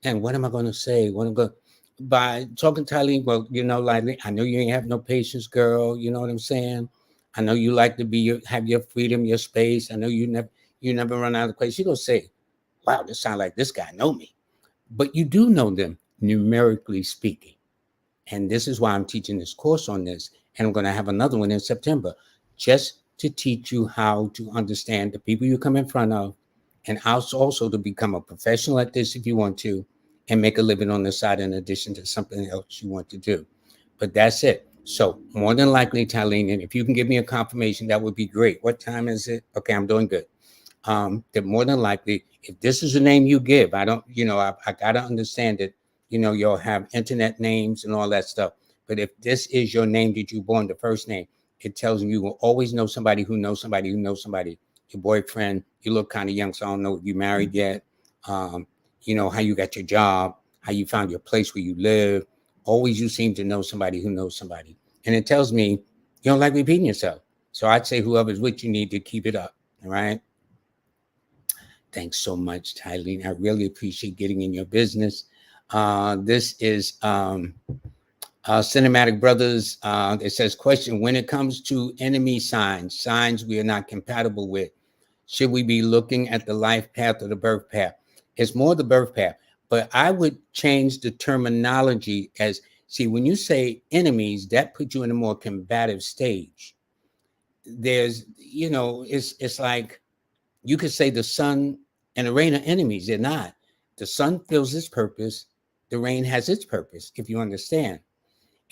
And what am I going to say? What am I going by talking to Eileen? Well, like, I know you ain't have no patience, girl. You know what I'm saying? I know you like to have your freedom, your space. I know you never run out of place. She gonna say, wow, this sounds like this guy know me. but you do know them numerically speaking. And this is why I'm teaching this course on this. And I'm going to have another one in September, just to teach you how to understand the people you come in front of, and also to become a professional at this if you want to, and make a living on the side in addition to something else you want to do. But that's it. So more than likely, Tylene, and if you can give me a confirmation, that would be great. What time is it? Okay, I'm doing good. That more than likely, if this is the name you give, I don't, I got to understand that, you'll have internet names and all that stuff. But if this is your name that you born, the first name, it tells you will always know somebody who knows somebody who knows somebody. Your boyfriend, you look kind of young, so I don't know if you married yet. Um, how you got your job, how you found your place where you live. Always you seem to know somebody who knows somebody. And it tells me you don't like repeating yourself. So I'd say whoever's with you need to keep it up. All right. Thanks so much, Tylene. I really appreciate getting in your business. This is Cinematic Brothers. It says, question, when it comes to enemy signs we are not compatible with, should we be looking at the life path or the birth path? It's more the birth path, but I would change the terminology as, see, when you say enemies, that puts you in a more combative stage. There's, it's like, you could say the sun and the rain are enemies. They're not. The sun fills its purpose. The rain has its purpose, if you understand.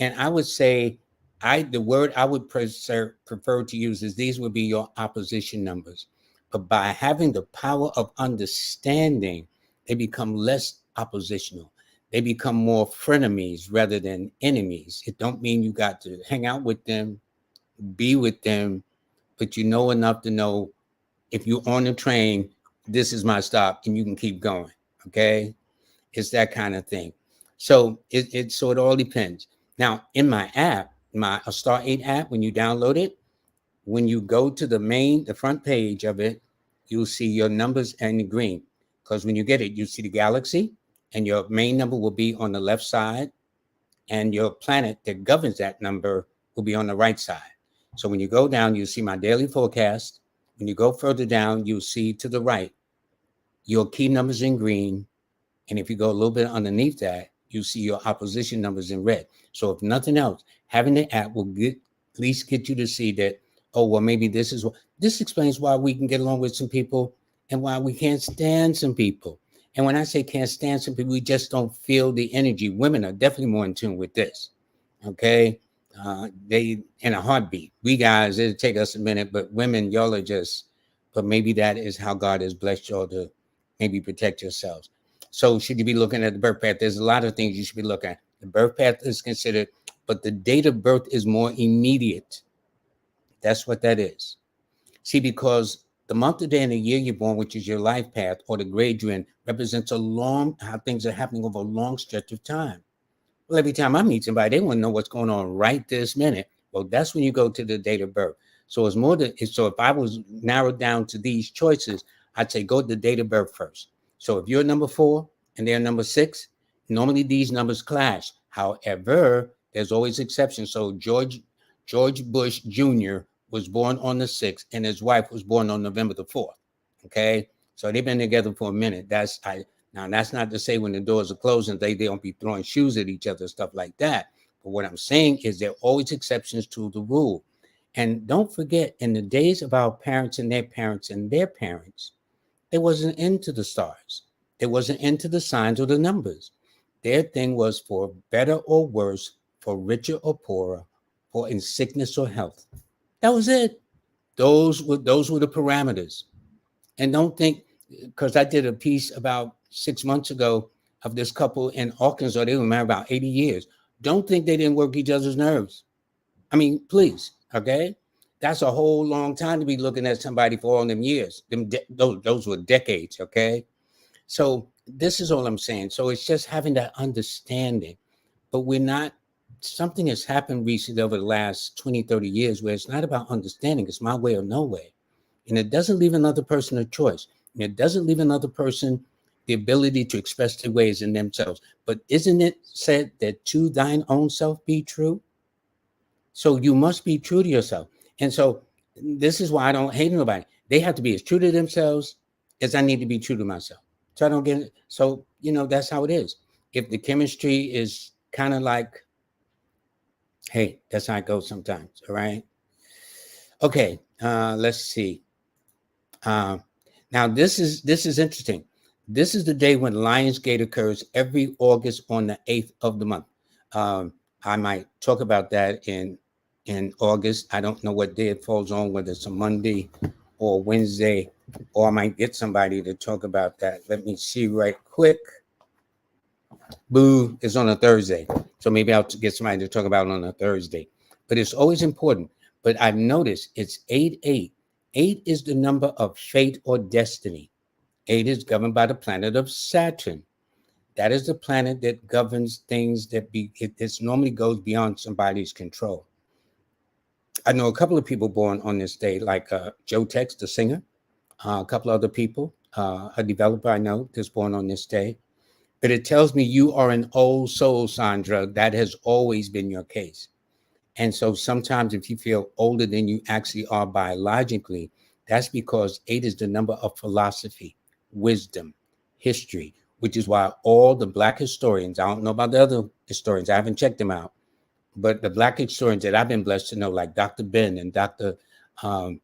And I would say, the word I would prefer to use is these would be your opposition numbers. But by having the power of understanding, they become less oppositional. They become more frenemies rather than enemies. It don't mean you got to hang out with them, be with them, but you know enough to know if you're on the train, this is my stop and you can keep going. Okay. It's that kind of thing. So it all depends. Now, in my app, my A Star 8 app, when you download it, when you go to the front page of it, you'll see your numbers in green. Because when you get it, you see the galaxy and your main number will be on the left side, and your planet that governs that number will be on the right side. So when you go down, you see my daily forecast. When you go further down, you'll see to the right your key numbers in green. And if you go a little bit underneath that, you see your opposition numbers in red. So if nothing else, having the app will at least get you to see that, oh, well, maybe this explains why we can get along with some people and why we can't stand some people. And when I say can't stand some people, we just don't feel the energy. Women are definitely more in tune with this. Okay. They in a heartbeat. We guys, it'll take us a minute, but women, y'all are just, but maybe that is how God has blessed y'all to maybe protect yourselves. So should you be looking at the birth path? There's a lot of things you should be looking at. The birth path is considered, but the date of birth is more immediate. That's what that is. See, because the month, the day, and the year you're born, which is your life path or the grade you're in, represents how things are happening over a long stretch of time. Well, every time I meet somebody, they want to know what's going on right this minute. Well, that's when you go to the date of birth. So it's more than so. If I was narrowed down to these choices, I'd say go to the date of birth first. So if you're number 4 and they're number 6, normally these numbers clash. However, there's always exceptions. So George Bush Jr. was born on the 6th, and his wife was born on November the 4th. Okay, so they've been together for a minute. Now, that's not to say when the doors are closing, they don't be throwing shoes at each other, stuff like that. But what I'm saying is there are always exceptions to the rule. And don't forget, in the days of our parents and their parents and their parents, there wasn't into the stars. There wasn't into the signs or the numbers. Their thing was for better or worse, for richer or poorer, for in sickness or health. That was it. Those were the parameters. And don't think, because I did a piece about 6 months ago of this couple in Arkansas. They were married about 80 years. Don't think they didn't work each other's nerves. I mean, please, okay? That's a whole long time to be looking at somebody for all them years. Those were decades, okay? So this is all I'm saying. So it's just having that understanding. But something has happened recently over the last 20, 30 years where it's not about understanding. It's my way or no way. And it doesn't leave another person a choice. And it doesn't leave another person the ability to express their ways in themselves. But isn't it said that to thine own self be true? So you must be true to yourself. And so this is why I don't hate nobody. They have to be as true to themselves as I need to be true to myself. So I don't get it. So that's how it is. If the chemistry is kind of like, hey, that's how it goes sometimes. All right. Okay. Let's see. Uh, Now this is interesting. This is the day when Lionsgate occurs every August on the 8th of the month. Um, I might talk about that in August. I don't know what day it falls on, whether it's a Monday or Wednesday, or I might get somebody to talk about that. Let me see right quick. Boo is on a Thursday, so maybe I'll get somebody to talk about it on a Thursday. But it's always important. But I've noticed it's 8-8. 8 is the number of fate or destiny. 8 is governed by the planet of Saturn. That is the planet that governs things it normally goes beyond somebody's control. I know a couple of people born on this day, like Joe Tex, the singer, a couple other people, a developer I know that's born on this day. But it tells me you are an old soul, Sandra. That has always been your case. And so sometimes if you feel older than you actually are biologically, that's because 8 is the number of philosophy, wisdom, history, which is why all the Black historians, I don't know about the other historians, I haven't checked them out, but the Black historians that I've been blessed to know, like Dr. Ben and Dr. Um,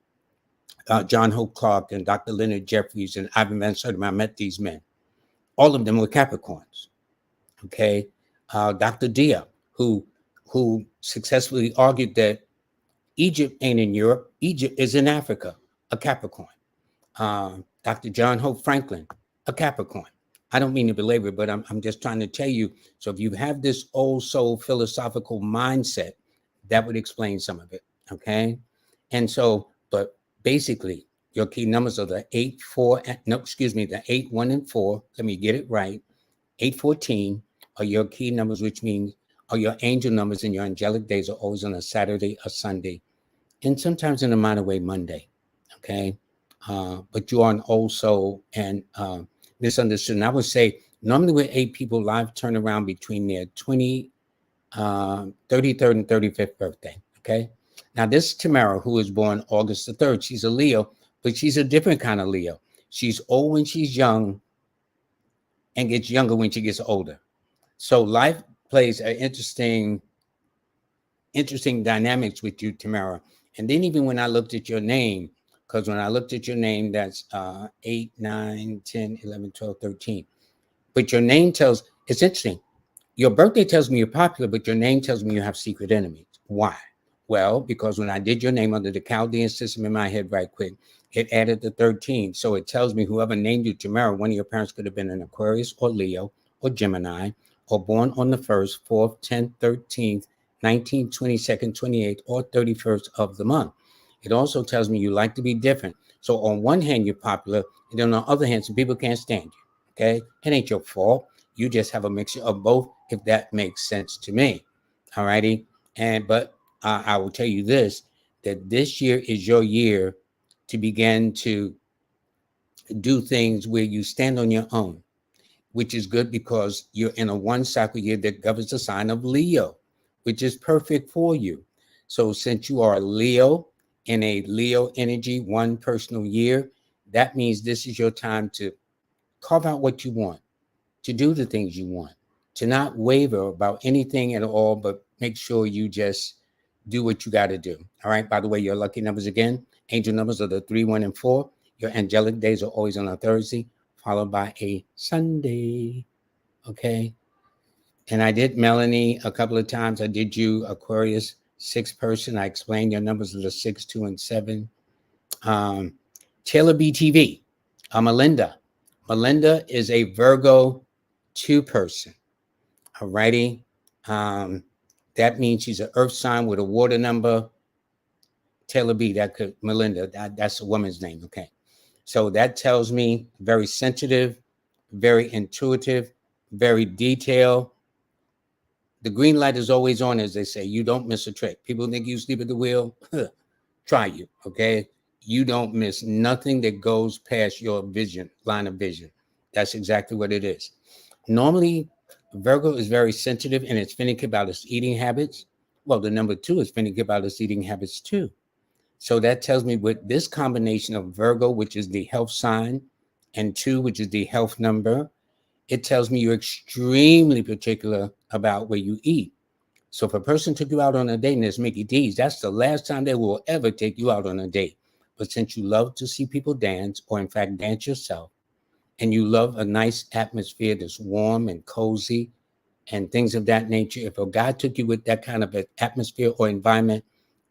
John Hope Clark and Dr. Leonard Jeffries and Ivan Van Sertima, I met these men. All of them were Capricorns. Okay. Dr. Dia, who successfully argued that Egypt ain't in Europe. Egypt is in Africa, a Capricorn. Dr. John Hope Franklin, a Capricorn. I don't mean to belabor, but I'm just trying to tell you. So if you have this old soul philosophical mindset, that would explain some of it. Okay. And so, but basically, your key numbers are the 8, 4, the 8, 1, and 4. Let me get it right. 814 are your key numbers, which means are your angel numbers, and your angelic days are always on a Saturday, a Sunday, and sometimes in a minor way, Monday. Okay. But you are an old soul and misunderstood. And I would say normally with 8 people, lives turn around between their 33rd and 35th birthday. Okay. Now, this is Tamara, who was born August the 3rd. She's a Leo, but she's a different kind of Leo. She's old when she's young and gets younger when she gets older. So life plays an interesting dynamics with you, Tamara. And then even when I looked at your name, because when I looked at your name, that's 8, 9, 10, 11, 12, 13. But your name tells, it's interesting. Your birthday tells me you're popular, but your name tells me you have secret enemies. Why? Well, because when I did your name under the Chaldean system in my head right quick, it added the 13. So it tells me whoever named you Tamara, one of your parents could have been an Aquarius or Leo or Gemini, or born on the 1st, 4th, 10th, 13th, 19th, 22nd, 28th, or 31st of the month. It also tells me you like to be different. So on one hand, you're popular, and then on the other hand, some people can't stand you. Okay? It ain't your fault. You just have a mixture of both, if that makes sense to me. All righty. But I will tell you this, that this year is your year to begin to do things where you stand on your own, which is good because you're in a 1 cycle year that governs the sign of Leo, which is perfect for you. So since you are a Leo in a Leo energy, 1 personal year, that means this is your time to carve out what you want, to do the things you want, to not waver about anything at all, but make sure you just do what you got to do. All right. By the way, your lucky numbers again, angel numbers are the 3, 1, and 4. Your angelic days are always on a Thursday, followed by a Sunday. Okay. And I did Melanie a couple of times. I did you Aquarius 6 person. I explained your numbers are the 6, 2, and 7. Taylor BTV, Melinda. Melinda is a Virgo 2 person. All righty. That means she's an earth sign with a water number. Taylor B, Melinda, that's a woman's name. Okay. So that tells me very sensitive, very intuitive, very detailed. The green light is always on, as they say. You don't miss a trick. People think you sleep at the wheel. Try you. Okay. You don't miss nothing that goes past your vision, line of vision. That's exactly what it is. Normally, Virgo is very sensitive and it's finicky about its eating habits. Well, the number 2 is finicky about its eating habits too. So that tells me with this combination of Virgo, which is the health sign, and 2, which is the health number, it tells me you're extremely particular about where you eat. So if a person took you out on a date and it's Mickey D's, that's the last time they will ever take you out on a date. But since you love to see people dance, or in fact dance yourself, and you love a nice atmosphere that's warm and cozy and things of that nature, if a guy took you with that kind of an atmosphere or environment,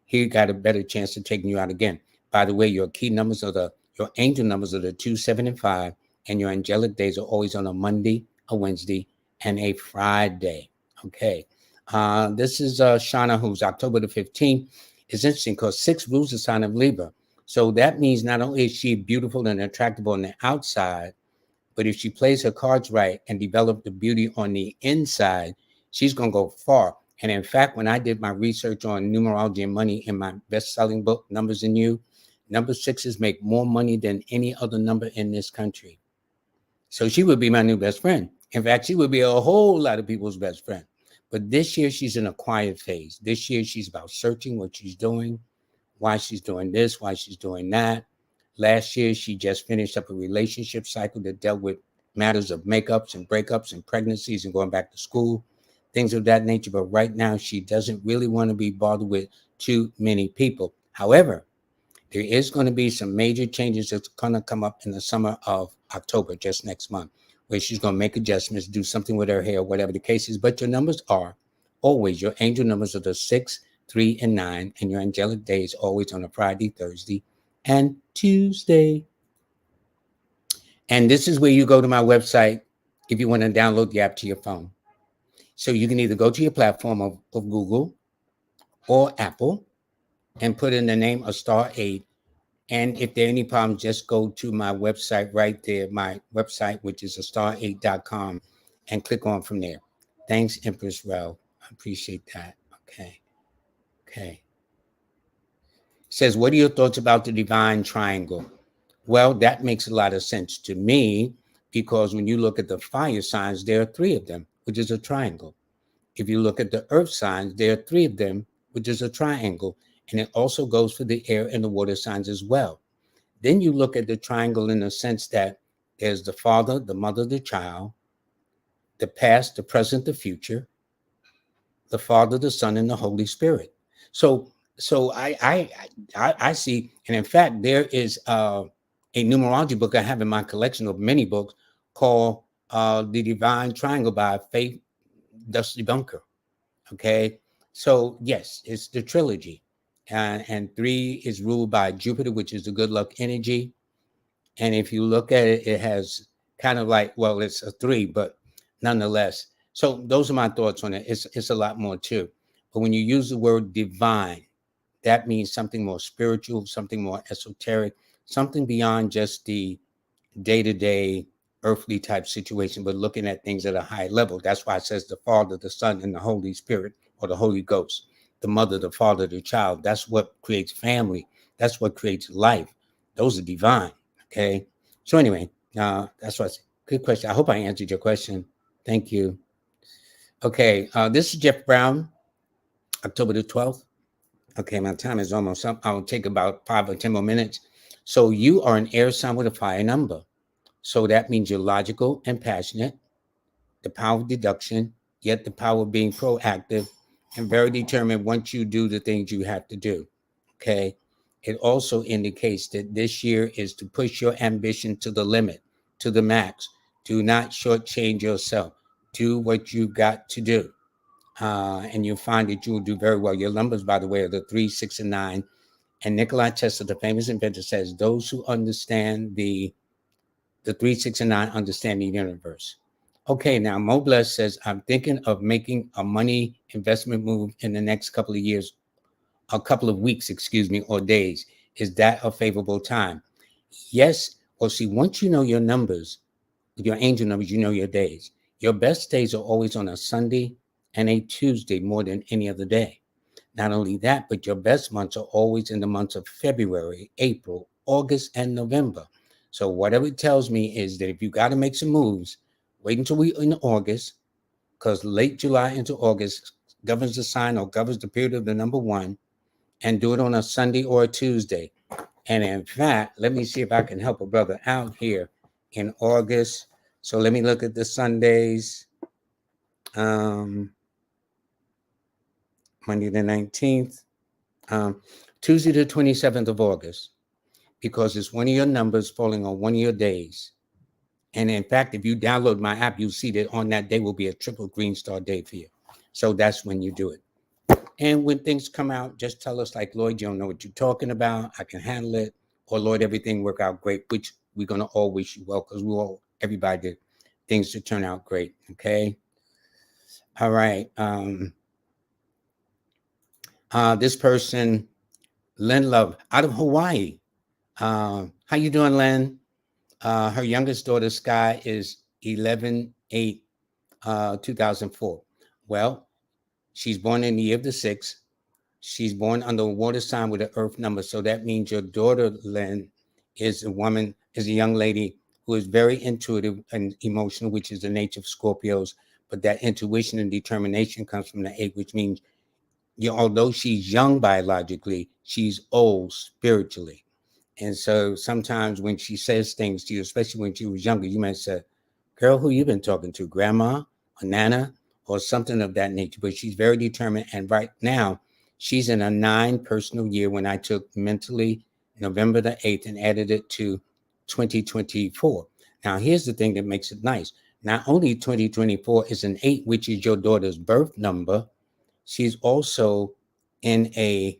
he got a better chance of taking you out again. By the way, your key numbers are your angel numbers are the 2, 7, and 5, and your angelic days are always on a Monday, a Wednesday, and a Friday. Okay. This is Shauna, who's October the 15th. It's interesting because 6 rules the sign of Libra. So that means not only is she beautiful and attractive on the outside, but if she plays her cards right and develop the beauty on the inside, she's going to go far. And in fact, when I did my research on numerology and money in my best-selling book, Numbers and You, number 6s make more money than any other number in this country. So she would be my new best friend. In fact, she would be a whole lot of people's best friend. But this year, she's in a quiet phase. This year, she's about searching what she's doing, why she's doing this, why she's doing that. Last year, she just finished up a relationship cycle that dealt with matters of makeups and breakups and pregnancies and going back to school, things of that nature. But right now, she doesn't really want to be bothered with too many people. However, there is going to be some major changes that's going to come up in the summer of October, just next month, where she's going to make adjustments, do something with her hair, whatever the case is. But your numbers are always, your angel numbers are the 6, 3, and 9, and your angelic day is always on a Friday, Thursday, and Tuesday. And this is where you go to my website if you want to download the app to your phone. So you can either go to your platform of Google or Apple and put in the name of Star 8. And if there are any problems, just go to my website right there, my website, which is star8.com, and click on from there. Thanks, Empress Rel. I appreciate that. Okay. Okay. It says, what are your thoughts about the divine triangle? Well, that makes a lot of sense to me because when you look at the fire signs, there are 3 of them, which is a triangle. If you look at the earth signs, there are 3 of them, which is a triangle. And it also goes for the air and the water signs as well. Then you look at the triangle in the sense that there's the father, the mother, the child, the past, the present, the future, the Father, the Son, and the Holy Spirit. So, so I see, and in fact, there is a numerology book I have in my collection of many books called "The Divine Triangle" by Faith Dusty Bunker. Okay, so yes, it's the trilogy, and 3 is ruled by Jupiter, which is the good luck energy. And if you look at it, it has kind of like, well, it's a 3, but nonetheless. So those are my thoughts on it. It's a lot more too. But when you use the word divine, that means something more spiritual, something more esoteric, something beyond just the day-to-day earthly type situation, but looking at things at a high level. That's why it says the Father, the Son, and the Holy Spirit, or the Holy Ghost, the mother, the father, the child. That's what creates family. That's what creates life. Those are divine. Okay. So anyway, that's what. Good question. I hope I answered your question. Thank you. Okay. This is Jeff Brown, October the 12th. Okay, my time is almost up. I'll take about 5 or 10 more minutes. So you are an air sign with a fire number. So that means you're logical and passionate, the power of deduction, yet the power of being proactive and very determined once you do the things you have to do. Okay. It also indicates that this year is to push your ambition to the limit, to the max. Do not shortchange yourself. Do what you've got to do. And you'll find that you will do very well. Your numbers, by the way, are the 3, 6, and 9. And Nikola Tesla, the famous inventor, says those who understand the 3, 6, and 9 understand the universe. Okay, now Mo Bless says, I'm thinking of making a money investment move in the next couple of years, a couple of weeks, excuse me, or days. Is that a favorable time? Yes. Well, see, once you know your numbers, your angel numbers, you know your days. Your best days are always on a Sunday and a Tuesday more than any other day. Not only that, but your best months are always in the months of February, April, August, and November. So whatever it tells me is that if you got to make some moves, wait until we're in August, because late July into August governs the sign or governs the period of the number 1, and do it on a Sunday or a Tuesday. And in fact, let me see if I can help a brother out here in August. So let me look at the Sundays. Um, Monday the 19th, Tuesday the 27th of August, because it's one of your numbers falling on one of your days. And in fact, if you download my app, you'll see that on that day will be a triple green star day for you. So that's when you do it. And when things come out, just tell us, like, Lloyd, you don't know what you're talking about. I can handle it. Or, Lloyd, everything work out great, which we're going to all wish you well, because we all, everybody did things to turn out great. Okay. All right. This person, Lynn Love, out of Hawaii. How you doing, Lynn? Her youngest daughter, Sky, is 11/8, 2004. Well, she's born in the year of the 6th. She's born under a water sign with an earth number. So that means your daughter, Lynn, is a young lady who is very intuitive and emotional, which is the nature of Scorpios. But that intuition and determination comes from the 8, which means, although she's young biologically, she's old spiritually. And so sometimes when she says things to you, especially when she was younger, you might say, girl, who you been talking to? Grandma or Nana or something of that nature. But she's very determined. And right now, she's in a 9 personal year when I took mentally November the 8th and added it to 2024. Now, here's the thing that makes it nice. Not only 2024 is an 8, which is your daughter's birth number, she's also in a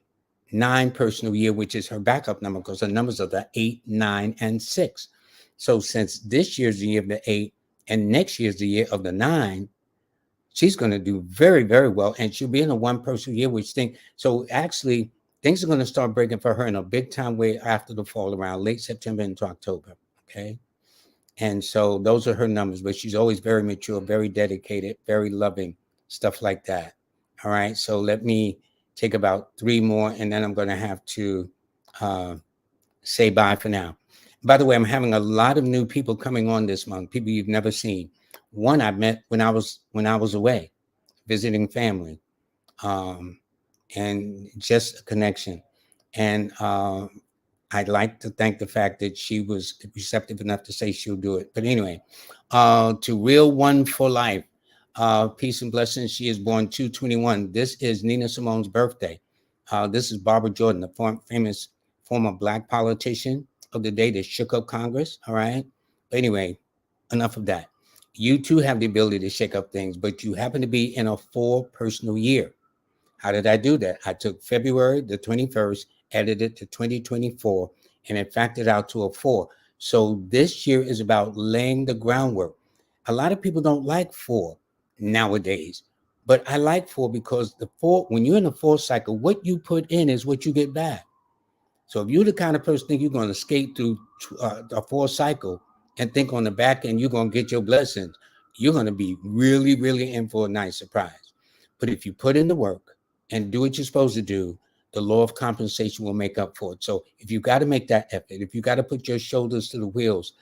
9 personal year, which is her backup number, because her numbers are the 8, 9, and 6. So since this year's the year of the 8 and next year's the year of the 9, she's going to do very, very well. And she'll be in a 1 personal year, which so actually things are going to start breaking for her in a big time way after the fall, around late September into October. Okay. And so those are her numbers, but she's always very mature, very dedicated, very loving, stuff like that. All right. So let me take about 3 more, and then I'm going to have to say bye for now. By the way, I'm having a lot of new people coming on this month, people you've never seen. One I met when I was away visiting family, and just a connection. And I'd like to thank the fact that she was receptive enough to say she'll do it. But anyway, to Real One for Life, peace and blessings. She is born 2/21. This is Nina Simone's birthday. This is Barbara Jordan, the famous former Black politician of the day that shook up Congress. All right. But anyway, enough of that. You too have the ability to shake up things, but you happen to be in a 4 personal year. How did I do that? I took February the 21st, added it to 2024, and it factored out to a 4. So this year is about laying the groundwork. A lot of people don't like 4 nowadays, but I like 4 because the 4, when you're in the 4 cycle, what you put in is what you get back. So if you're the kind of person think you're going to skate through a 4 cycle and think on the back end you're going to get your blessings, you're going to be really, really in for a nice surprise. But if you put in the work and do what you're supposed to do, the law of compensation will make up for it. So if you got to make that effort, if you got to put your shoulders to the wheels,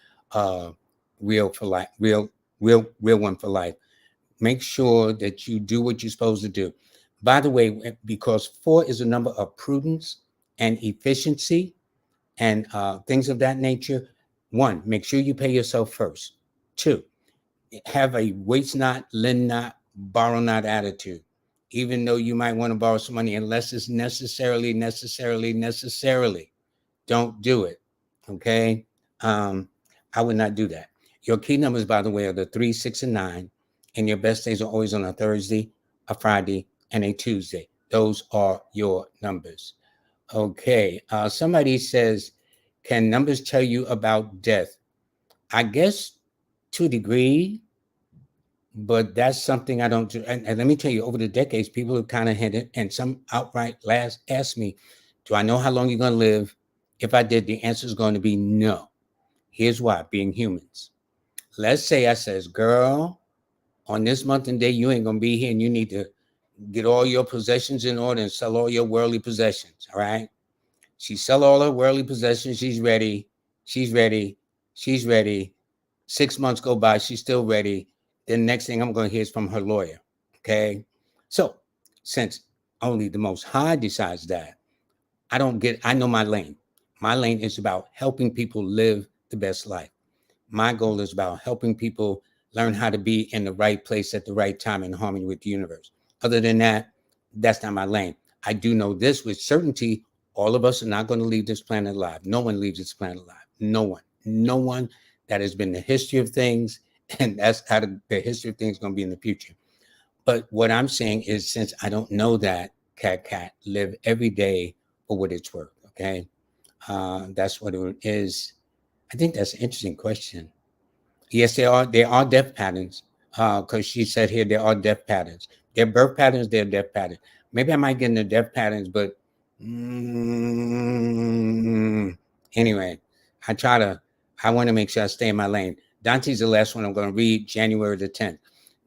real for life, real one for life, make sure that you do what you're supposed to do. By the way, because 4 is a number of prudence and efficiency and things of that nature. 1, make sure you pay yourself first. 2, have a waste not, lend not, borrow not attitude. Even though you might want to borrow some money, unless it's necessarily, don't do it. Okay. I would not do that. Your key numbers, by the way, are the 3, 6, and 9. And your best days are always on a Thursday, a Friday, and a Tuesday. Those are your numbers. Okay. Somebody says, can numbers tell you about death? I guess to a degree, but that's something I don't do. And let me tell you, over the decades, people have kind of had it, and some outright last asked me, do I know how long you're going to live? If I did, the answer is going to be no. Here's why: being humans. Let's say I says, girl, on this month and day, you ain't going to be here, and you need to get all your possessions in order and sell all your worldly possessions. All right. She sell all her worldly possessions. She's ready. She's ready. She's ready. 6 months go by. She's still ready. Then next thing I'm going to hear is from her lawyer. Okay. So since only the Most High decides that, I know my lane. My lane is about helping people live the best life. My goal is about helping people learn how to be in the right place at the right time in harmony with the universe. Other than that, that's not my lane. I do know this with certainty: all of us are not going to leave this planet alive. No one leaves this planet alive. No one. No one. That has been the history of things, and that's how the history of things is going to be in the future. But what I'm saying is, since I don't know that, cat, live every day for what it's worth. Okay, that's what it is. I think that's an interesting question. Yes, there are. There are death patterns. Because she said here there are death patterns. There are birth patterns. There are death patterns. Maybe I might get into death patterns, but anyway, I try to. I want to make sure I stay in my lane. Dante's the last one I'm going to read. January the 10th.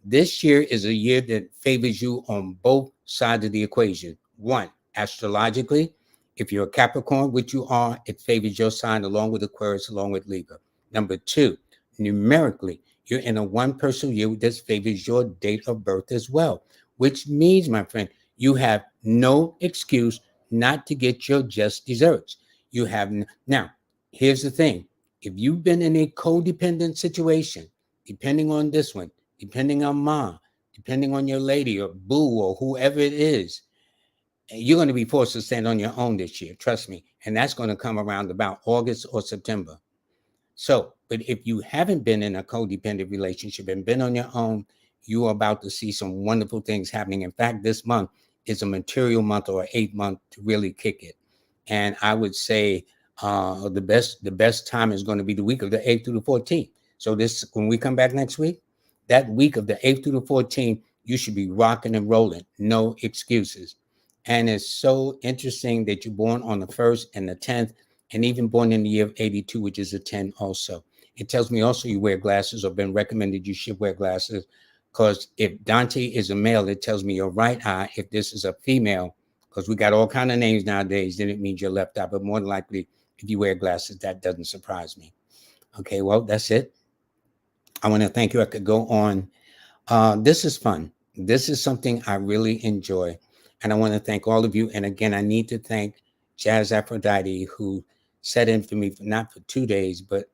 This year is a year that favors you on both sides of the equation. One, astrologically, if you're a Capricorn, which you are, it favors your sign along with Aquarius, along with Libra. Number two, numerically, you're in a one person year that favors your date of birth as well, which means, my friend, you have no excuse not to get your just desserts. You have now, here's the thing: if you've been in a codependent situation, depending on this one, depending on mom, depending on your lady or boo or whoever it is, you're going to be forced to stand on your own this year. Trust me. And that's going to come around about August or September. So, but if you haven't been in a codependent relationship and been on your own, you are about to see some wonderful things happening. In fact, this month is a material month or 8 month to really kick it. And I would say the best time is going to be the week of the 8th through the 14th. So this, when we come back next week, that week of the 8th through the 14th, you should be rocking and rolling. No excuses. And it's so interesting that you're born on the 1st and the 10th, and even born in the year of 82, which is a 10 also. It tells me also you wear glasses, or been recommended you should wear glasses, because if Dante is a male, it tells me your right eye. If this is a female, because we got all kind of names nowadays, then it means your left eye. But more than likely, if you wear glasses, that doesn't surprise me. Okay, well, that's it. I want to thank you. I could go on. This is fun. This is something I really enjoy. And I want to thank all of you. And again, I need to thank Jazz Aphrodite, who set in for me, not for 2 days, but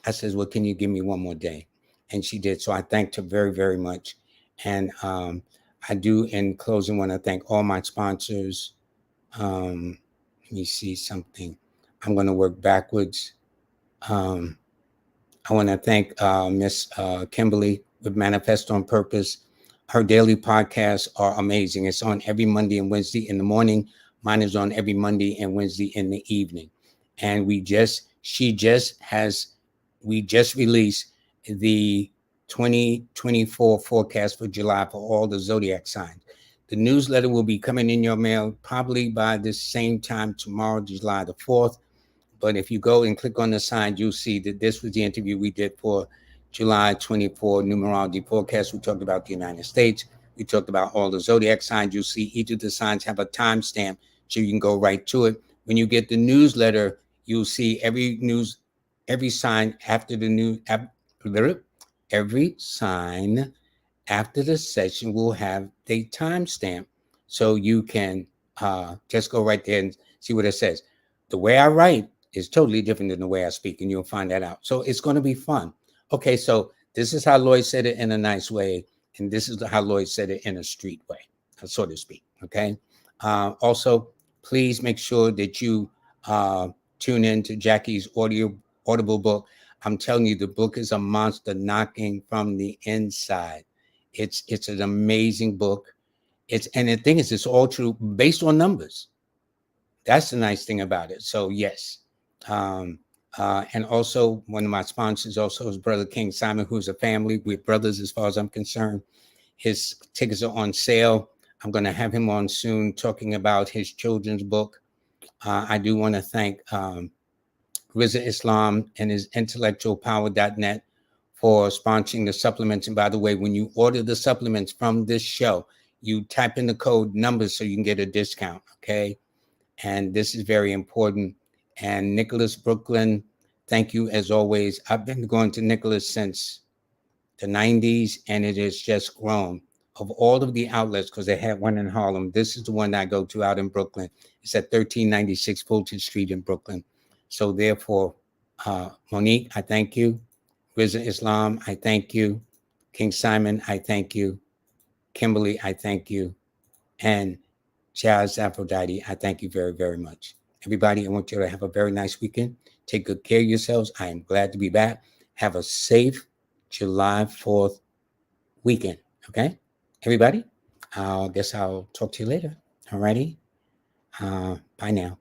I says, well, can you give me one more day? And she did. So I thanked her very, very much. And I do, in closing, want to thank all my sponsors. Let me see something. I'm going to work backwards. Um, I want to thank Miss Kimberly with Manifest on Purpose. Her daily podcasts are amazing. It's on every Monday and Wednesday in the morning. Mine is on every Monday and Wednesday in the evening. And we just released the 2024 forecast for July for all the zodiac signs. The newsletter will be coming in your mail probably by the same time tomorrow, July the 4th. But if you go and click on the sign, you'll see that this was the interview we did for July 24 numerology forecast. We talked about the United States. We talked about all the zodiac signs. You'll see each of the signs have a timestamp, so you can go right to it. When you get the newsletter, you'll see every sign after the every sign after the session will have the timestamp, so you can just go right there and see what it says. The way I write is totally different than the way I speak, and you'll find that out. So it's going to be fun. Okay, so this is how Lloyd said it in a nice way, and this is how Lloyd said it in a street way, so to speak. Okay. Also, please make sure that you tune in to Jackie's audible book. I'm telling you, the book is a monster knocking from the inside. It's an amazing book. And the thing is, it's all true, based on numbers. That's the nice thing about it. So yes. And also, one of my sponsors also is Brother King Simon, who's a family. We're brothers as far as I'm concerned. His tickets are on sale. I'm going to have him on soon talking about his children's book. I do want to thank Riza Islam and his intellectualpower.net for sponsoring the supplements. And by the way, when you order the supplements from this show, you type in the code numbers so you can get a discount. Okay. And this is very important. And Nicholas Brooklyn, thank you as always. I've been going to Nicholas since the 90s, and it has just grown. Of all of the outlets, because they had one in Harlem, this is the one I go to out in Brooklyn. It's at 1396 Fulton Street in Brooklyn. So therefore, Monique, I thank you. Risen Islam, I thank you. King Simon, I thank you. Kimberly, I thank you. And Chaz Aphrodite, I thank you very, very much. Everybody, I want you to have a very nice weekend. Take good care of yourselves. I am glad to be back. Have a safe July 4th weekend. Okay? Everybody, I guess I'll talk to you later. All righty? Bye now.